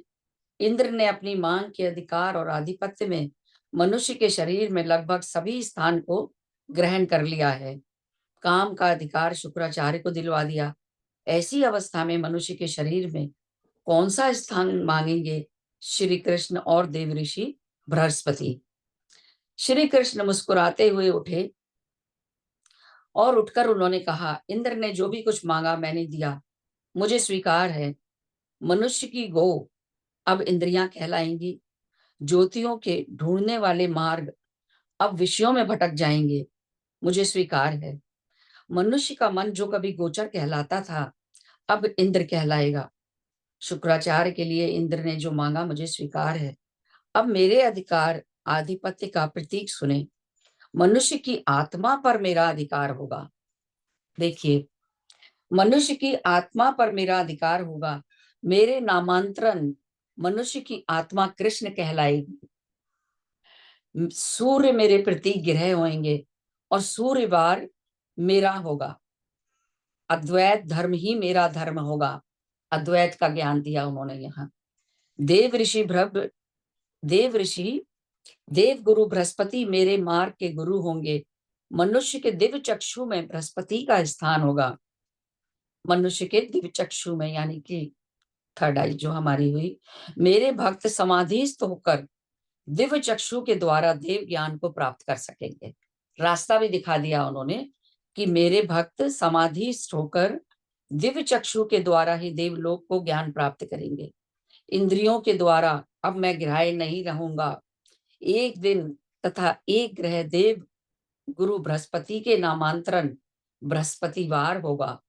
इंद्र ने अपनी मांग के अधिकार और आधिपत्य में मनुष्य के शरीर में लगभग सभी स्थान को ग्रहण कर लिया है। काम का अधिकार शुक्राचार्य को दिलवा दिया। ऐसी अवस्था में मनुष्य के शरीर में कौन सा स्थान मांगेंगे श्री कृष्ण और देव ऋषि बृहस्पति? श्री कृष्ण मुस्कुराते हुए उठे और उठकर उन्होंने कहा, इंद्र ने जो भी कुछ मांगा मैंने दिया, मुझे स्वीकार है। मनुष्य की गो अब इंद्रियां कहलाएंगी। ज्योतियों के ढूंढने वाले मार्ग अब विषयों में भटक जाएंगे, मुझे स्वीकार है। मनुष्य का मन जो कभी गोचर कहलाता था अब इंद्र कहलाएगा। शुक्राचार्य के लिए इंद्र ने जो मांगा मुझे स्वीकार है। अब मेरे अधिकार आधिपत्य का प्रतीक सुने। मनुष्य की आत्मा पर मेरा अधिकार होगा। देखिए, मनुष्य की आत्मा पर मेरा अधिकार होगा। मेरे नामांतरण मनुष्य की आत्मा कृष्ण कहलाएगी। सूर्य मेरे प्रति ग्रह होंगे और सूर्यवार मेरा होगा। अद्वैत धर्म ही मेरा धर्म होगा। अद्वैत का ज्ञान दिया उन्होंने यहाँ। देव गुरु बृहस्पति मेरे मार्ग के गुरु होंगे। मनुष्य के दिव्य चक्षु में बृहस्पति का स्थान होगा। मनुष्य के दिव्य चक्षु में यानी कि थर्ड आई जो हमारी हुई। मेरे भक्त समाधिस्थ होकर दिव्य चक्षु के द्वारा देव ज्ञान को प्राप्त कर सकेंगे। रास्ता भी दिखा दिया उन्होंने कि मेरे भक्त समाधिस्थ होकर दिव्य चक्षु के द्वारा ही देवलोक को ज्ञान प्राप्त करेंगे। इंद्रियों के द्वारा अब मैं ग्राह्य नहीं रहूंगा। एक दिन तथा एक ग्रह देव गुरु बृहस्पति के नामांतरण बृहस्पतिवार होगा।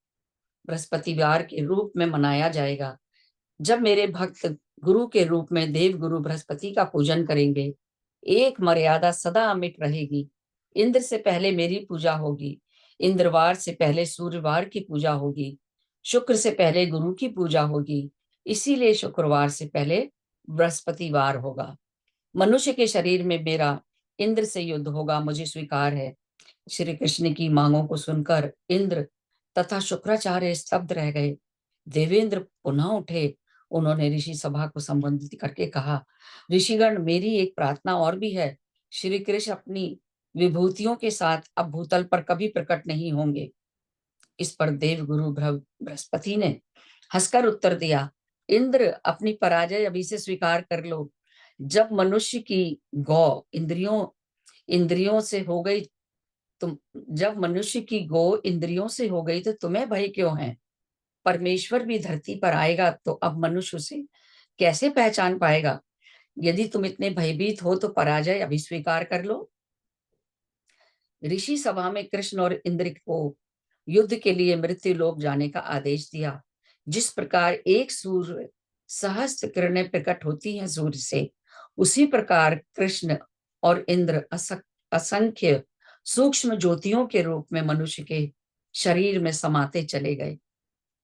बृहस्पतिवार के रूप में मनाया जाएगा। जब मेरे भक्त गुरु के रूप में देव गुरु बृहस्पति का पूजन करेंगे, एक मर्यादा सदा अमिट रहेगी। इंद्र से पहले मेरी पूजा होगी। इंद्रवार से पहले सूर्यवार की पूजा होगी। शुक्र से पहले गुरु की पूजा होगी। इसीलिए शुक्रवार से पहले बृहस्पतिवार होगा। मनुष्य के शरीर में मेरा इंद्र से युद्ध होगा, मुझे स्वीकार है। श्री कृष्ण की मांगों को सुनकर इंद्र तथा शुक्राचार्य स्तब्ध रह गए। देवेंद्र पुनः उठे। उन्होंने ऋषि सभा को संबोधित करके कहा, ऋषिगण, मेरी एक प्रार्थना और भी है। श्री कृष्ण अपनी विभूतियों के साथ अब भूतल पर कभी प्रकट नहीं होंगे। इस पर देव गुरु बृहस्पति ने हंसकर उत्तर दिया, इंद्र, अपनी पराजय अभी से स्वीकार कर लो। जब मनुष्य की गौ इंद्रियों से हो गई जब मनुष्य की गो इंद्रियों से हो गई तो तुम्हें भय क्यों है? परमेश्वर भी धरती पर आएगा तो अब मनुष्य उसे कैसे पहचान पाएगा? यदि तुम इतने भयभीत हो तो पराजय अभी स्वीकार कर लो। ऋषि सभा में कृष्ण और इंद्र को युद्ध के लिए मृत्यु लोक जाने का आदेश दिया। जिस प्रकार एक सूर्य सहस्त्र किरणें प्रकट होती हैं सूर्य से, उसी प्रकार कृष्ण और इंद्र असंख्य सूक्ष्म ज्योतियों के रूप में मनुष्य के शरीर में समाते चले गए।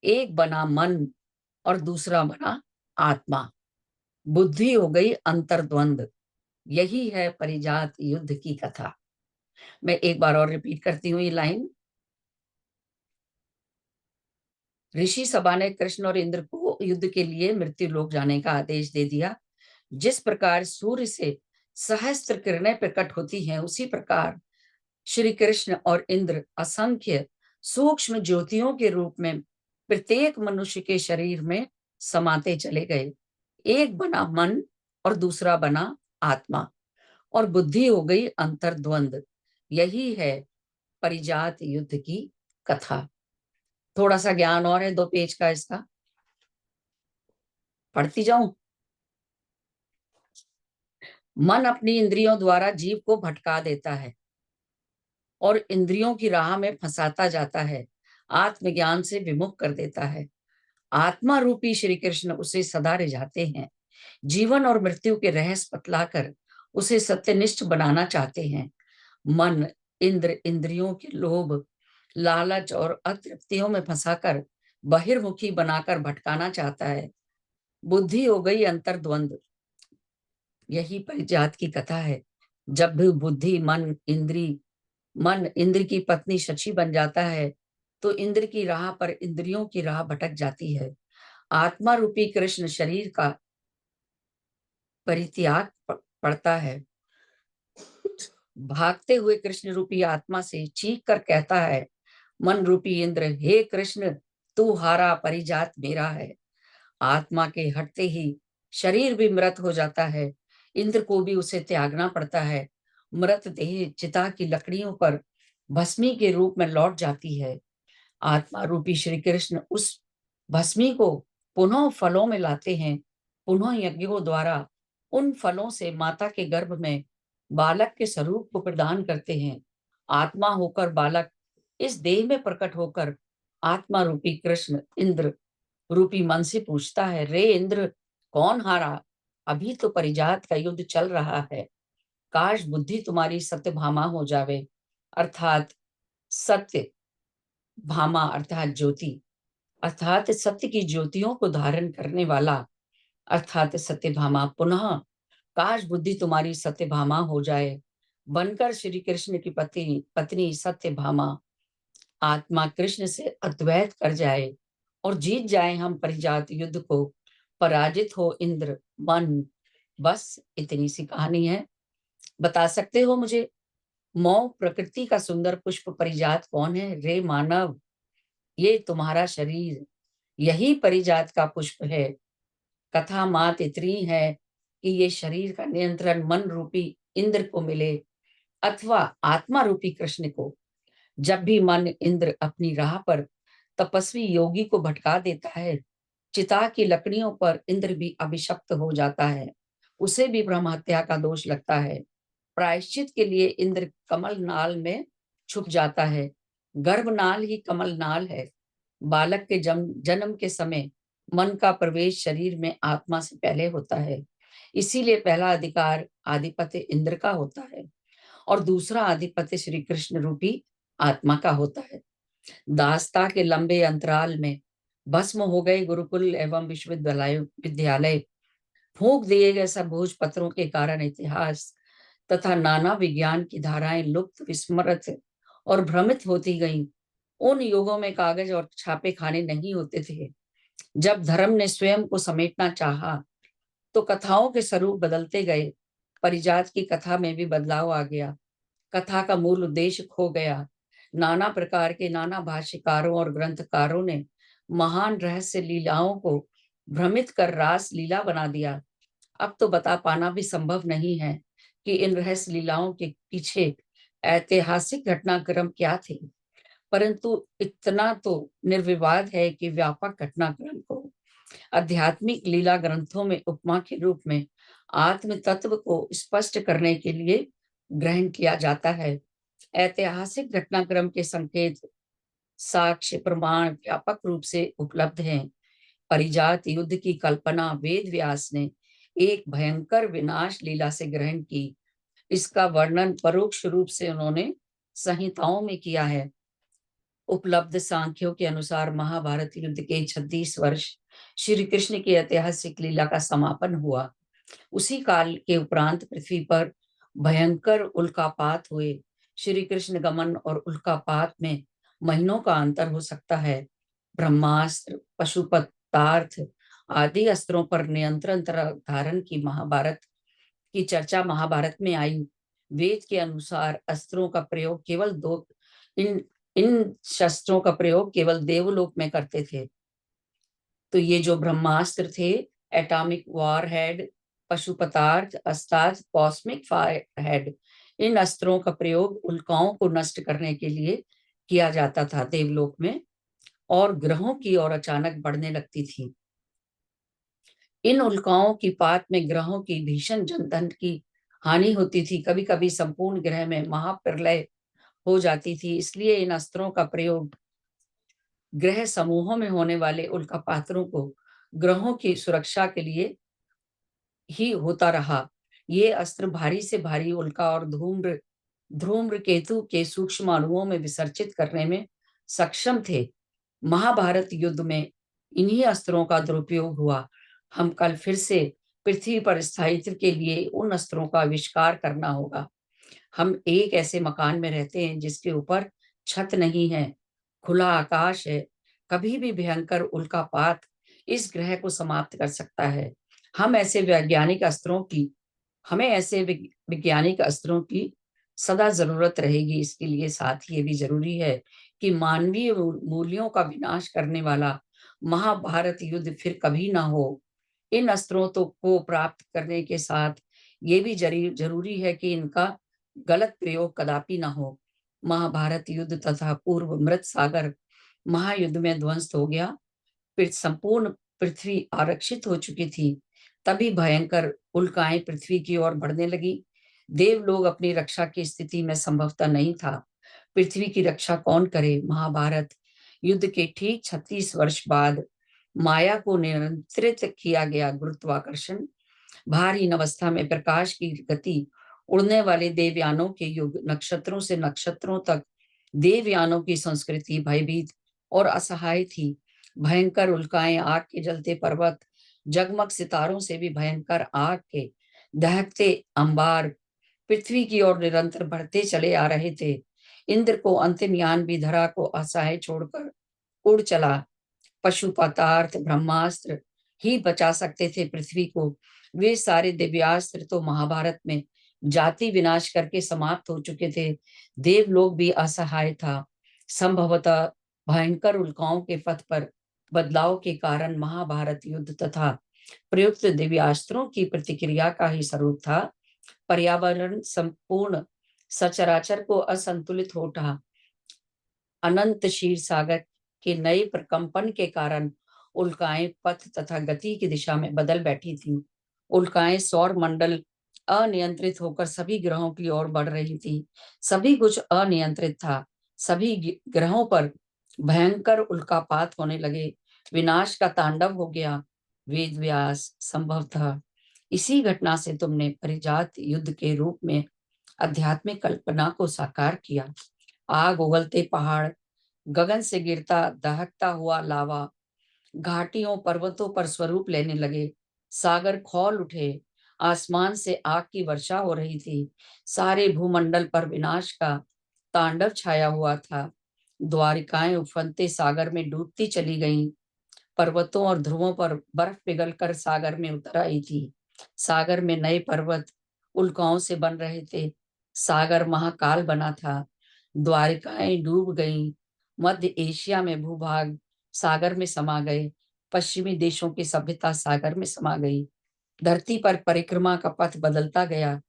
एक बना मन और दूसरा बना आत्मा। बुद्धि हो गई अंतर्द्वंद। यही है परिजात युद्ध की कथा। मैं एक बार और रिपीट करती हूँ ये लाइन। ऋषि सभा ने कृष्ण और इंद्र को युद्ध के लिए मृत्यु लोक जाने का आदेश दे दिया। जिस प्रकार सूर्य से सहस्त्र किरणें प्रकट होती हैं, उसी प्रकार श्री कृष्ण और इंद्र असंख्य सूक्ष्म ज्योतियों के रूप में प्रत्येक मनुष्य के शरीर में समाते चले गए। एक बना मन और दूसरा बना आत्मा, और बुद्धि हो गई अंतर्द्वंद। यही है परिजात युद्ध की कथा। थोड़ा सा ज्ञान और है 2 पेज का इसका, पढ़ती जाऊं। मन अपनी इंद्रियों द्वारा जीव को भटका देता है और इंद्रियों की राह में फंसाता जाता है, आत्मज्ञान से विमुख कर देता है। आत्मा रूपी श्री कृष्ण उसे सदा रिझाते हैं। जीवन और मृत्यु के रहस्य बतलाकर उसे सत्यनिष्ठ बनाना चाहते हैं। मन इंद्रियों के लोभ, लालच और अतृप्तियों में फंसाकर बहिर्मुखी बनाकर भटकाना चाहता है। बुद्धि हो गई अंतर्द्वंद। यही परिजात की कथा है। जब भी बुद्धि मन इंद्र की पत्नी शची बन जाता है, तो इंद्र की राह पर इंद्रियों की राह भटक जाती है। आत्मा रूपी कृष्ण शरीर का परित्याग पड़ता है। भागते हुए कृष्ण रूपी आत्मा से चीख कर कहता है, मन रूपी इंद्र, हे कृष्ण, तू हारा, परिजात मेरा है। आत्मा के हटते ही शरीर भी मृत हो जाता है। इंद्र को भी उसे त्यागना पड़ता है। मृत देह चिता की लकड़ियों पर भस्मी के रूप में लौट जाती है। आत्मा रूपी श्री कृष्ण उस भस्मी को पुनः फलों में लाते हैं। पुनः यज्ञों द्वारा उन फलों से माता के गर्भ में बालक के स्वरूप को प्रदान करते हैं। आत्मा होकर बालक इस देह में प्रकट होकर आत्मा रूपी कृष्ण इंद्र रूपी मन से पूछता है, रे इंद्र, कौन हारा? अभी तो परिजात का युद्ध चल रहा है। काश बुद्धि तुम्हारी सत्यभामा हो जावे, अर्थात सत्य भामा अर्थात ज्योति, अर्थात सत्य की ज्योतियों को धारण करने वाला, अर्थात सत्यभामा। पुनः काश बुद्धि तुम्हारी सत्यभामा हो जाए, बनकर श्री कृष्ण की पत्नी सत्यभामा आत्मा कृष्ण से अद्वैत कर जाए और जीत जाए हम परिजात युद्ध को। पराजित हो इंद्र मन। बस इतनी सी कहानी है। बता सकते हो मुझे, मौ प्रकृति का सुंदर पुष्प परिजात कौन है? रे मानव, ये तुम्हारा शरीर, यही परिजात का पुष्प है। कथा मात इतनी है कि ये शरीर का नियंत्रण मन रूपी इंद्र को मिले अथवा आत्मा रूपी कृष्ण को। जब भी मन इंद्र अपनी राह पर तपस्वी योगी को भटका देता है, चिता की लकड़ियों पर इंद्र भी अभिशप्त हो जाता है, उसे भी ब्रह्म हत्या का दोष लगता है। प्रायश्चित के लिए इंद्र कमल नाल में छुप जाता है। गर्भनाल ही कमल नाल है। बालक के जन्म के समय मन का प्रवेश शरीर में आत्मा से पहले होता है। इसीलिए पहला अधिकार आधिपत्य इंद्र का होता है और दूसरा आधिपत्य श्री कृष्ण रूपी आत्मा का होता है। दासता के लंबे अंतराल में भस्म हो गए गुरुकुल एवं विद्यालय। फूंक दिए गए सब भोज पत्रों के कारण इतिहास तथा नाना विज्ञान की धाराएं लुप्त, विस्मृत और भ्रमित होती गईं। उन युगों में कागज और छापे खाने नहीं होते थे। जब धर्म ने स्वयं को समेटना चाहा, तो कथाओं के स्वरूप बदलते गए। परिजात की कथा में भी बदलाव आ गया। कथा का मूल उद्देश्य खो गया। नाना प्रकार के नाना भाष्यकारों और ग्रंथकारों ने महान रहस्य लीलाओं को भ्रमित कर रास लीला बना दिया। अब तो बता पाना भी संभव नहीं है कि इन रहस्य लीलाओं के पीछे ऐतिहासिक घटनाक्रम क्या थे, परंतु इतना तो निर्विवाद है कि व्यापक घटनाक्रम को आध्यात्मिक लीला ग्रंथों में उपमा के रूप में आत्म तत्व को स्पष्ट करने के लिए ग्रहण किया जाता है। ऐतिहासिक घटनाक्रम के संकेत, साक्ष्य, प्रमाण व्यापक रूप से उपलब्ध हैं। परिजात युद्ध की कल्पना वेद व्यास ने एक भयंकर विनाश लीला से ग्रहण की। इसका वर्णन परोक्ष रूप से उन्होंने संहिताओं में किया है। उपलब्ध सांख्यों के अनुसार महाभारत युद्ध के 36 वर्ष श्री कृष्ण की ऐतिहासिक लीला का समापन हुआ। उसी काल के उपरांत पृथ्वी पर भयंकर उल्कापात हुए। श्री कृष्ण गमन और उल्कापात में महीनों का अंतर हो सकता है। ब्रह्मास्त्र, पशुपतार्थ आदि अस्त्रों पर नियंत्रण धारण की चर्चा महाभारत में आई। वेद के अनुसार अस्त्रों का प्रयोग केवल इन शस्त्रों का प्रयोग केवल देवलोक में करते थे। तो ये जो ब्रह्मास्त्र थे, एटॉमिक वॉर हेड, पशुपतार्थ अस्त्रास्त्र, कॉस्मिक फायर हेड, इन अस्त्रों का प्रयोग उल्काओं को नष्ट करने के लिए किया जाता था देवलोक में, और ग्रहों की ओर अचानक बढ़ने लगती थी। इन उल्काओं की पात में ग्रहों की भीषण जनधन की हानि होती थी। कभी कभी संपूर्ण ग्रह में महाप्रलय हो जाती थी। इसलिए इन अस्त्रों का प्रयोग ग्रह समूहों में होने वाले उल्कापातों को ग्रहों की सुरक्षा के लिए ही होता रहा। ये अस्त्र भारी से भारी उल्का और ध्रूम्र केतु के सूक्ष्म अणुओं में विसर्जित करने में सक्षम थे। महाभारत युद्ध में इन्हीं अस्त्रों का दुरुपयोग हुआ। हम कल फिर से पृथ्वी पर स्थायित्व के लिए उन अस्त्रों का आविष्कार करना होगा। हम एक ऐसे मकान में रहते हैं जिसके ऊपर छत नहीं है, खुला आकाश है। कभी भी भयंकर उल्कापात इस ग्रह को समाप्त कर सकता है। हमें ऐसे वैज्ञानिक अस्त्रों की सदा जरूरत रहेगी। इसके लिए साथ ये भी जरूरी है कि मानवीय मूल्यों का विनाश करने वाला महाभारत युद्ध फिर कभी ना हो। इन अस्त्रों को प्राप्त करने के साथ ये भी जरूरी है कि इनका गलत प्रयोग कदापि ना हो। महाभारत युद्ध तथा पूर्व मृत सागर महायुद्ध में ध्वंस हो गया। फिर संपूर्ण पृथ्वी आरक्षित हो चुकी थी। तभी भयंकर उल्काएं पृथ्वी की ओर बढ़ने लगी। देवलोग अपनी रक्षा की स्थिति में संभवतः नहीं था। पृथ्वी की रक्षा कौन करे। महाभारत युद्ध के ठीक 36 वर्ष बाद माया को नियंत्रित किया गया गुरुत्वाकर्षण, भारी अवस्था में प्रकाश की गति, उड़ने वाले देवयानों के युग, नक्षत्रों से नक्षत्रों तक देवयानों की संस्कृति भयभीत और असहाय थी। भयंकर उल्काएं, आग के जलते पर्वत, जगमग सितारों से भी भयंकर आग के दहकते अंबार पृथ्वी की ओर निरंतर बढ़ते चले आ रहे थे। इंद्र को अंतिम यान भी धरा को असहाय छोड़कर उड़ चला। पशुपतार्थ ब्रह्मास्त्र ही बचा सकते थे पृथ्वी को। वे सारे दिव्यास्त्र तो महाभारत में जाति विनाश करके समाप्त हो चुके थे। देवलोक भी असहाय था। संभवतः भयंकर उल्काओं के पथ पर बदलाव के कारण महाभारत युद्ध तथा प्रयुक्त दिव्यास्त्रों की प्रतिक्रिया का ही स्वरूप था। पर्यावरण संपूर्ण सचराचर को असंतुलित हो उठा। अनंत क्षीर सागर के नए प्रकंपन के कारण उल्काएं पथ तथा गति की दिशा में बदल बैठी थी। उल्काएं सौर मंडल अनियंत्रित होकर सभी ग्रहों की ओर बढ़ रही थी। सभी कुछ अनियंत्रित था। सभी ग्रहों पर भयंकर उल्कापात होने लगे। विनाश का तांडव हो गया। वेद व्यास, संभवतः इसी घटना से तुमने परिजात युद्ध के रूप में आध्यात्मिक कल्पना को साकार किया। आग उगलते पहाड़, गगन से गिरता दहकता हुआ लावा घाटियों पर्वतों पर स्वरूप लेने लगे। सागर खौल उठे। आसमान से आग की वर्षा हो रही थी। सारे भूमंडल पर विनाश का तांडव छाया हुआ था। द्वारिकाएं उफनते सागर में डूबती चली गईं। पर्वतों और ध्रुवों पर बर्फ पिघलकर सागर में उतर आई थी। सागर में नए पर्वत उल्काओं से बन रहे थे। सागर महाकाल बना था। द्वारिकाएं डूब गईं। मध्य एशिया में भूभाग सागर में समा गए। पश्चिमी देशों की सभ्यता सागर में समा गई। धरती पर परिक्रमा का पथ बदलता गया।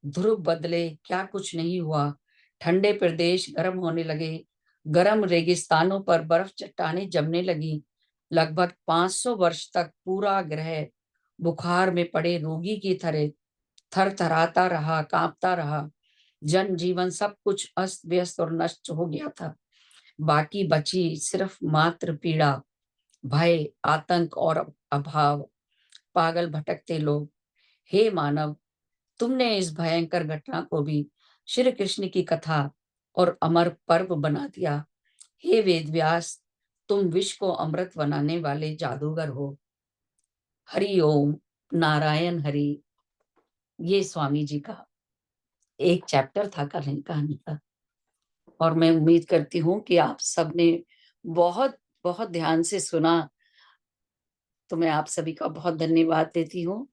ध्रुव बदले, क्या कुछ नहीं हुआ। ठंडे प्रदेश गर्म होने लगे। गर्म रेगिस्तानों पर बर्फ चट्टानें जमने लगी। लगभग 500 वर्ष तक पूरा ग्रह बुखार में पड़े रोगी की तरह थरथराता रहा, कांपता रहा। जनजीवन सब कुछ अस्त व्यस्त और नष्ट हो गया था। बाकी बची सिर्फ मात्र पीड़ा, भय, आतंक और अभाव। पागल भटकते लोग। हे मानव, तुमने इस भयंकर घटना को भी श्री कृष्ण की कथा और अमर पर्व बना दिया। हे वेद व्यास, तुम विष को अमृत बनाने वाले जादूगर हो। हरि ओम, नारायण हरि। ये स्वामी जी का एक चैप्टर था कहानी का। और मैं उम्मीद करती हूँ कि आप सबने बहुत बहुत ध्यान से सुना। तो मैं आप सभी का बहुत धन्यवाद देती हूँ।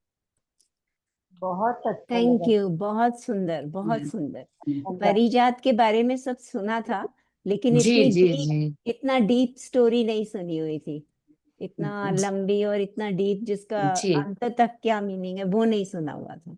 बहुत अच्छा थैंक लगा। यू, बहुत सुंदर, बहुत सुंदर। धन्यवाद। परिजात के बारे में सब सुना था, लेकिन जी इतनी जी डीप, जी इतना डीप स्टोरी नहीं सुनी हुई थी। इतना लंबी और इतना डीप, जिसका जी। अंत तक क्या मीनिंग है वो नहीं सुना हुआ था।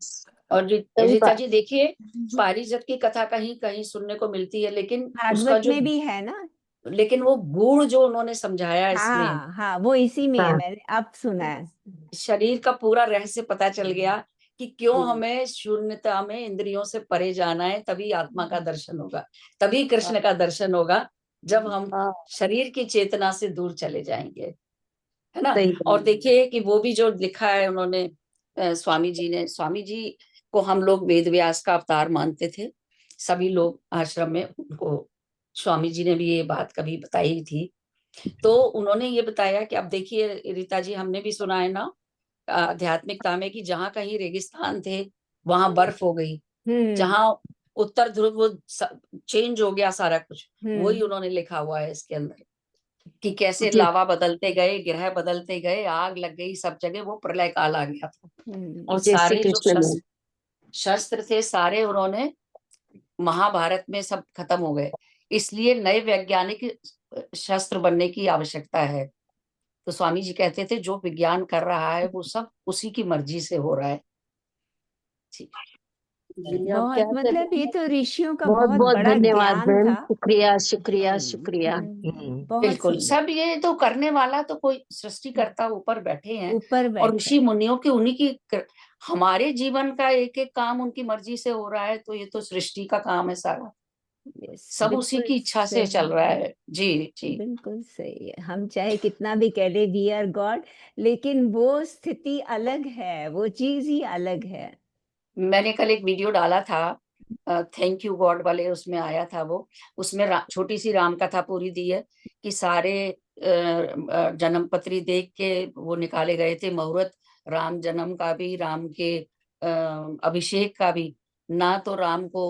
और सही रीता बात। जी देखिए, पारिजात की कथा कहीं कहीं सुनने को मिलती है, लेकिन उसका भागवत जो, में भी है ना। लेकिन वो गुण जो उन्होंने समझाया इसमें, हाँ हाँ, वो इसी में है, हाँ। मैंने अब सुना है। शरीर का पूरा रहस्य पता चल गया कि क्यों हमें शून्यता में इंद्रियों से परे जाना है। तभी आत्मा का दर्शन होगा, तभी कृष्ण का दर्शन होगा, जब हम हाँ, शरीर की चेतना से दूर चले जाएंगे, है ना। सही और बात। देखिए कि वो भी जो लिखा है उन्होंने, स्वामी जी ने, स्वामी जी को हम लोग वेद व्यास का अवतार मानते थे सभी लोग आश्रम में। उनको स्वामी जी ने भी ये बात कभी बताई थी। तो उन्होंने ये बताया कि अब देखिए रीता जी, हमने भी सुना है ना आध्यात्मिकता में कि जहाँ कहीं रेगिस्तान थे वहां बर्फ हो गई, जहाँ उत्तर ध्रुव वो चेंज हो गया सारा कुछ, वही उन्होंने लिखा हुआ है इसके अंदर कि कैसे जी। लावा बदलते गए, ग्रह बदलते गए, आग लग गई सब जगह, वो प्रलय काल आ गया था। और जैसे सारे जो कृष्ण में। शस्त्र थे सारे उन्होंने महाभारत में सब खत्म हो गए। इसलिए नए वैज्ञानिक शस्त्र बनने की आवश्यकता है। तो स्वामी जी कहते थे जो विज्ञान कर रहा है वो सब उसी की मर्जी से हो रहा है। जी। जी, अब क्या बहुत, मतलब ये करें? तो ऋषियों का बहुत बहुत बहुत बड़ा धन्यवाद ज्ञान मैम, था। शुक्रिया शुक्रिया शुक्रिया। बहुत बिल्कुल, सुंदर। सब ये तो करने वाला तो कोई सृष्टिकर्ता ऊपर बैठे हैं, ऊपर और बैठा ऋषि मुनियों की उन्हीं की हमारे जीवन का एक एक काम उनकी मर्जी से हो रहा है। तो ये तो सृष्टि का काम है सारा, है। यस, सब उसी बिल्कुल की इच्छा से सही, चल रहा है। जी जी। बिल्कुल सही है। हम चाहे कितना भी कह दे वी आर गॉड, लेकिन वो स्थिति अलग है, वो चीज ही अलग है। मैंने कल एक वीडियो डाला था, थैंक यू गॉड वाले, उसमें आया था वो, उसमें छोटी सी राम कथा पूरी दी है कि सारे जन्म पत्री देख के वो निकाले गए थे मुहूर्त, राम जन्म का भी, राम के अभिषेक का भी। ना तो राम को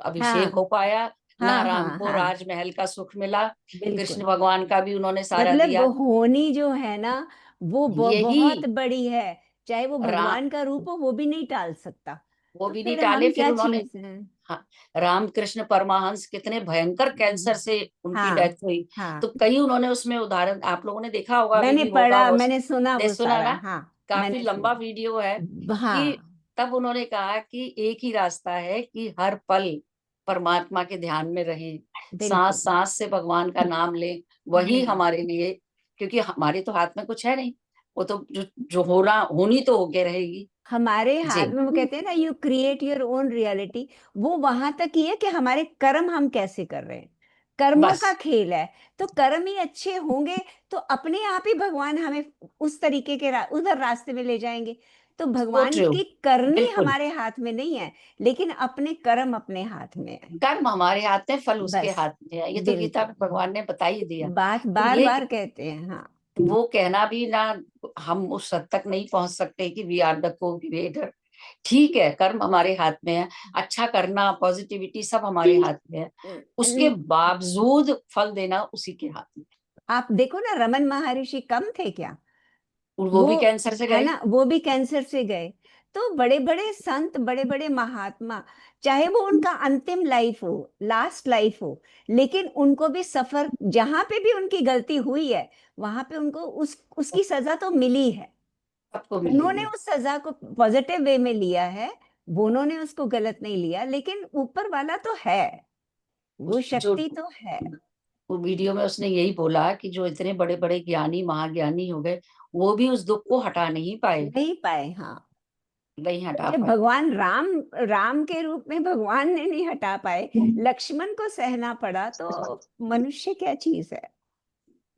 अभिषेक हाँ हो पाया, ना हाँ राम हाँ को हाँ, राजमहल का सुख मिला। कृष्ण बिल्कुल। भगवान का भी उन्होंने सारा मतलब दिया। वो होनी जो है ना, वो यही बहुत बड़ी है। चाहे वो राम, भगवान का रूप हो, वो भी नहीं टाल सकता। वो तो भी नहीं फिर टाले। हम फिर क्या उन्होंने, चीज हैं। हाँ, रामकृष्ण परमहंस कितने भयंकर कैंसर से उनकी हाँ डेथ हुई। तो हाँ, कई उन्होंने उसमें उदाहरण, आप लोगों ने देखा होगा, अभी मैंने भी होगा पढ़ा, वो, मैंने सुना ने वो सुना सारा। ना, हाँ, काफी मैंने लंबा सुना। वीडियो है कि हाँ, तब उन्होंने कहा कि एक ही रास्ता है कि हर पल परमात्मा के ध्यान में रहें, बिल्कुल सांस सांस से भगवान का नाम लें, वही हमारे लिए, क्योंकि हमारे तो हाथ में कुछ है नहीं, वो तो जो जो होना होनी तो होके रहेगी। हमारे जी हाथ में, वो कहते हैं ना, you create your own reality. वो वहां तक ही है कि हमारे कर्म हम कैसे कर रहे हैं, कर्मों बस, का खेल है। तो कर्म ही अच्छे होंगे तो अपने आप ही भगवान हमें उस तरीके के उधर रास्ते में ले जाएंगे। तो सो भगवान ट्रू, की करनी बिल्कुल। हमारे हाथ में नहीं है, लेकिन अपने कर्म अपने हाथ में है। कर्म हमारे हाथ में, फल उसके बस, हाथ में है, ये तो गीता बिल्कुल। में भगवान ने बता ही दिया। बात तो बार ये बार कहते हैं। हाँ, वो कहना भी ना, हम उस हद तक नहीं पहुंच सकते कि वी आर द को क्रिएटर। ठीक है, कर्म हमारे हाथ में है, अच्छा करना, पॉजिटिविटी सब हमारे हाथ में है, उसके बावजूद फल देना उसी के हाथ में आप देखो ना, रमन महर्षि कम थे क्या? है। और वो वो, भी कैंसर से है गए। ना, वो भी कैंसर से गए। तो बड़े बड़े संत, बड़े बड़े महात्मा, चाहे वो उनका अंतिम लाइफ हो, लास्ट लाइफ हो, लेकिन उनको भी सफर, जहां पे भी उनकी गलती हुई है, वहां पे उनको उसकी सजा तो मिली है। सबको उन्होंने मिलेगी। उस सजा को पॉजिटिव वे में लिया है, वो उन्होंने उसको गलत नहीं लिया, लेकिन ऊपर वाला तो है, वो जो शक्ति तो है। वो वीडियो में उसने यही बोला कि जो इतने बड़े बड़े ज्ञानी महाज्ञानी हो गए, वो भी उस दुख को हटा नहीं पाए, नहीं पाए, हाँ। नहीं हटा जब पाए। भगवान राम, राम के रूप में भगवान ने नहीं हटा पाए, लक्ष्मण को सहना पड़ा, तो मनुष्य क्या चीज है।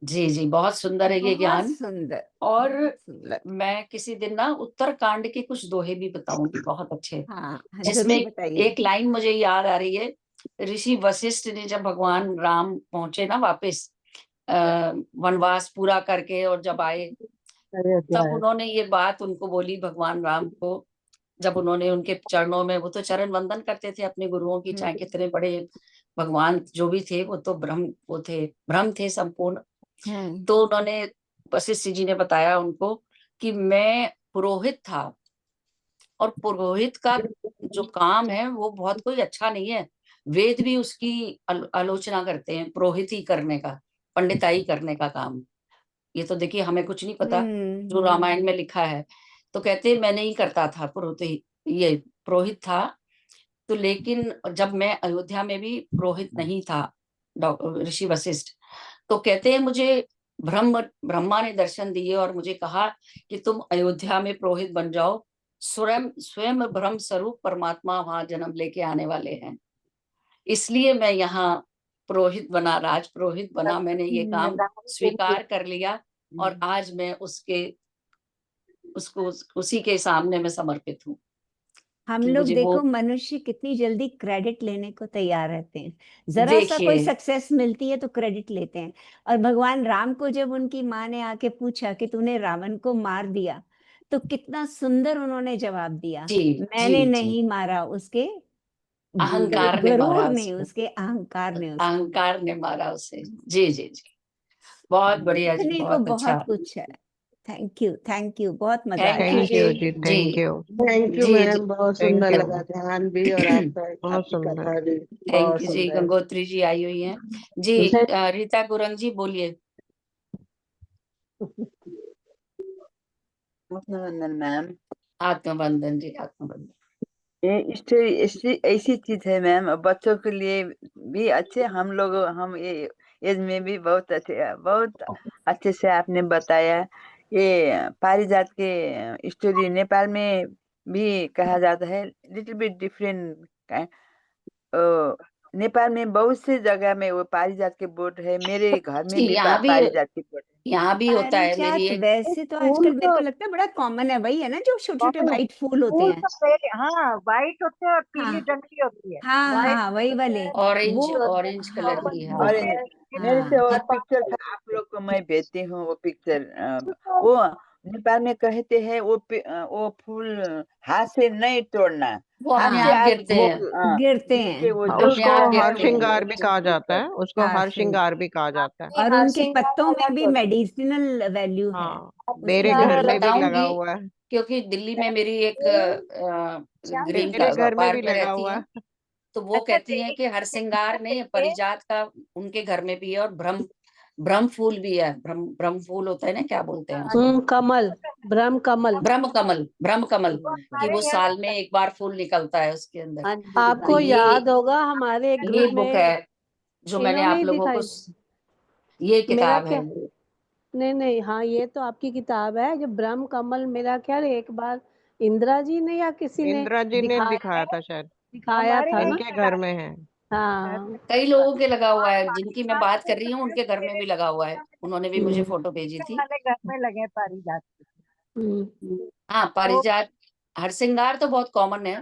जी जी, बहुत सुंदर है ये बहुत ज्ञान। सुंदर, और बहुत सुंदर। मैं किसी दिन ना उत्तरकांड के कुछ दोहे भी बताऊंगी, बहुत अच्छे, हाँ जिसमें जरूर बताइए। एक लाइन मुझे याद आ रही है। ऋषि वशिष्ठ ने जब भगवान राम पहुंचे ना वापस वनवास पूरा करके, और जब आए तब उन्होंने ये बात उनको बोली भगवान राम को, जब उन्होंने उनके चरणों में, वो तो चरण वंदन करते थे अपने गुरुओं की, चाहे कितने बड़े भगवान जो भी थे, वो तो ब्रह्म थे संपूर्ण। तो उन्होंने, वशिष्ठ जी ने बताया उनको कि मैं पुरोहित था, और पुरोहित का जो काम है वो बहुत कोई अच्छा नहीं है। वेद भी उसकी आलोचना करते हैं, पुरोहित ही करने का, पंडिताई करने का काम। ये तो देखिए हमें कुछ नहीं पता, जो रामायण में लिखा है। तो कहते मैं नहीं करता था पुरोहित, ये पुरोहित था। तो लेकिन जब मैं अयोध्या में भी पुरोहित नहीं था, ऋषि वशिष्ठ, तो कहते हैं मुझे ब्रह्मा ने दर्शन दिए और मुझे कहा कि तुम अयोध्या में पुरोहित बन जाओ, स्वयं स्वयं ब्रह्म स्वरूप परमात्मा वहां जन्म लेके आने वाले हैं, इसलिए मैं यहाँ पुरोहित बना, राज पुरोहित बना। मैंने ये काम स्वीकार कर लिया, और आज मैं उसी के सामने मैं समर्पित हूँ। हम कि लोग मुझे देखो वो मनुष्य कितनी जल्दी क्रेडिट लेने को तैयार रहते हैं, जरा सा कोई देखिए, सक्सेस मिलती है तो क्रेडिट लेते हैं। और भगवान राम को जब उनकी माँ ने आके पूछा कि तूने रावण को मार दिया, तो कितना सुंदर उन्होंने जवाब दिया, जी मैंने जी जी, नहीं मारा, उसके अहंकार ने गरुड़ मारा ने, उसको, उसके अहंकार ने उसको। अहंकार ने मारा उसे। जी जी जी, बहुत बढ़िया जी, सीखने को बहुत अच्छा। बहुत कुछ है। थैंक यू, बहुत मजा थैंक आया यू आज। थैंक यू जी जी, जी थैंक यू। थैंक यू जी जी, मैम, बहुत थैंक सुंदर यू, लगा, ध्यान भी और आपका बहुत आपकी सुंदर। कथा भी थैंक बहुत यू जी। सुंदर। गंगोत्री जी आई हुई हैं जी। रीता गुरंग जी बोलिए। आत्मवंदन मैम। आत्मबंधन जी, आत्मबंधन। ये स्टोरी ऐसी ऐसी चीज है मैम, बच्चों के लिए भी अच्छे, हम ये एज में भी बहुत अच्छे से आपने बताया। ये पारिजात के स्टोरी नेपाल में भी कहा जाता है, लिटिल बिट डिफरेंट। नेपाल में बहुत से जगह में वो पारिजात के बोट है, मेरे घर में जी, भी यहाँ भी पारिजात की बोट है। यहाँ भी होता है। मेरी पारिजात एक वैसे तो फूल आजकल मेरे को लगता है बड़ा कॉमन है, वही है ना जो छोटे छोटे कॉमन है। वाइट फूल होते फूल हैं। तो पहले, हाँ व्हाइट होते हैं और पीली हाँ डंडी होती है। हाँ व्हाइट हाँ, वही होते वाले हैं, ऑरेंज पीली वो। होते हैं, ऑरेंज कलर हाँ की, पर्पल हाँ। और होते हैं। मेरे से हाँ वो हाँ पिक्चर था, आप लोग को मैं भेजती हूँ वो पिक्चर। वो नेपाल में कहते हैं वो फूल हाथ से नहीं तोड़ना, वो हाथ अपने से हाँ, आप आप गिरते वो हैं, गिरते गिर के हैं। वो अपने उसको आप हर गिरते हैं। श्रृंगार भी कहा जाता है, उसको हाँ हर श्रृंगार भी कहा जाता है। और हर उनके श्रृंगार पत्तों में अलग भी होते हैं। मेडिसिनल वैल्यू है। हाँ, उसकी मेरे वो घर मैं में भी लगा बताऊंगी, हुआ है। क्योंकि दिल्ली में मेरी एक ग्रीन मेरे घर में भी पार्क में लगा रहती हुआ हैं। है। तो वो अच्छा कहती हैं कि हर श्रृंगार नहीं, परिजात का उनके घर में भी है, और ब्रह्म फूल भी है। ब्रह्म फूल होता है ना, क्या बोलते हैं उसको, कमल, ब्रह्म कमल। ब्रह्म कमल, कि हमारे वो यहाँ साल में एक बार फूल निकलता है उसके अंदर। तो आपको याद होगा हमारे एक ये ग्रुप बुक में है जो मैंने इन्होंने आप ही लोगों को, दिखाई। ये मेरा किताब है। क्या, नहीं नहीं, हाँ ये तो आपकी किताब है जो ब्रह्म कमल, मेरा ख्याल एक बार इंदिरा जी ने या किसी ने इंदिरा जी ने दिखाया था शायद, दिखाया था ना। उनके घर में है। हाँ कई लोगों के लगा हुआ है, जिनकी मैं बात कर रही हूँ उनके घर में भी लगा हुआ है। उन्होंने भी मुझे फोटो भेजी थी। वाले घर में लगे पारिजात। हाँ, तो पारिजात, हरसिंगार तो बहुत कॉमन है।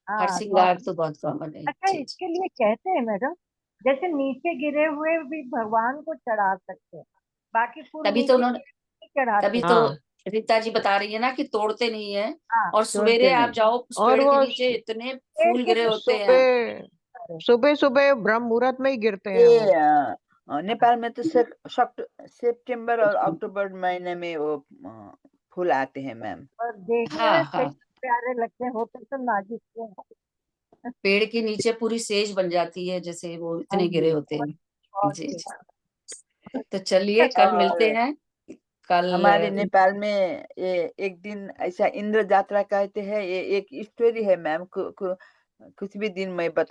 हाँ हरसिंगार तो बहुत कॉमन है। अच्छा, जी जी। इसके लिए कहते हैं मैडम, जैसे नीचे गिरे हुए भी भगवान को चढ़ा सकते हैं, बाकी फूल तभी तो नीचे उन्होंने, नहीं चढ़ाते। तभी तो हाँ, रीता जी बता रही है ना कि तोड़ते नहीं है। हाँ और तोड़ते सवेरे आप नहीं। जाओ उस और पेड़ के वो नीचे, इतने पेड़ फूल के गिरे होते हैं। सुबह सुबह सुबह ब्रह्म मुहूर्त में ही गिरते हैं ये वो। नेपाल में तो सितंबर और अक्टूबर महीने में वो फूल आते हैं मैम। और देखने हाँ में हाँ, कैसे प्यारे लगते हैं, होते तो नाजुक से हैं। पेड़ के नीचे पूरी सेज बन जाती है, जैसे वो इतने गिरे होते हैं। और जी फिर जी। तो चलिए कल मिलते और हैं। कल हमारे नेपाल में ये एक दिन ऐसा इंद्र यात्रा कहते हैं, ये एक स्टोरी है मैम, कुछ भी दिन मैं बता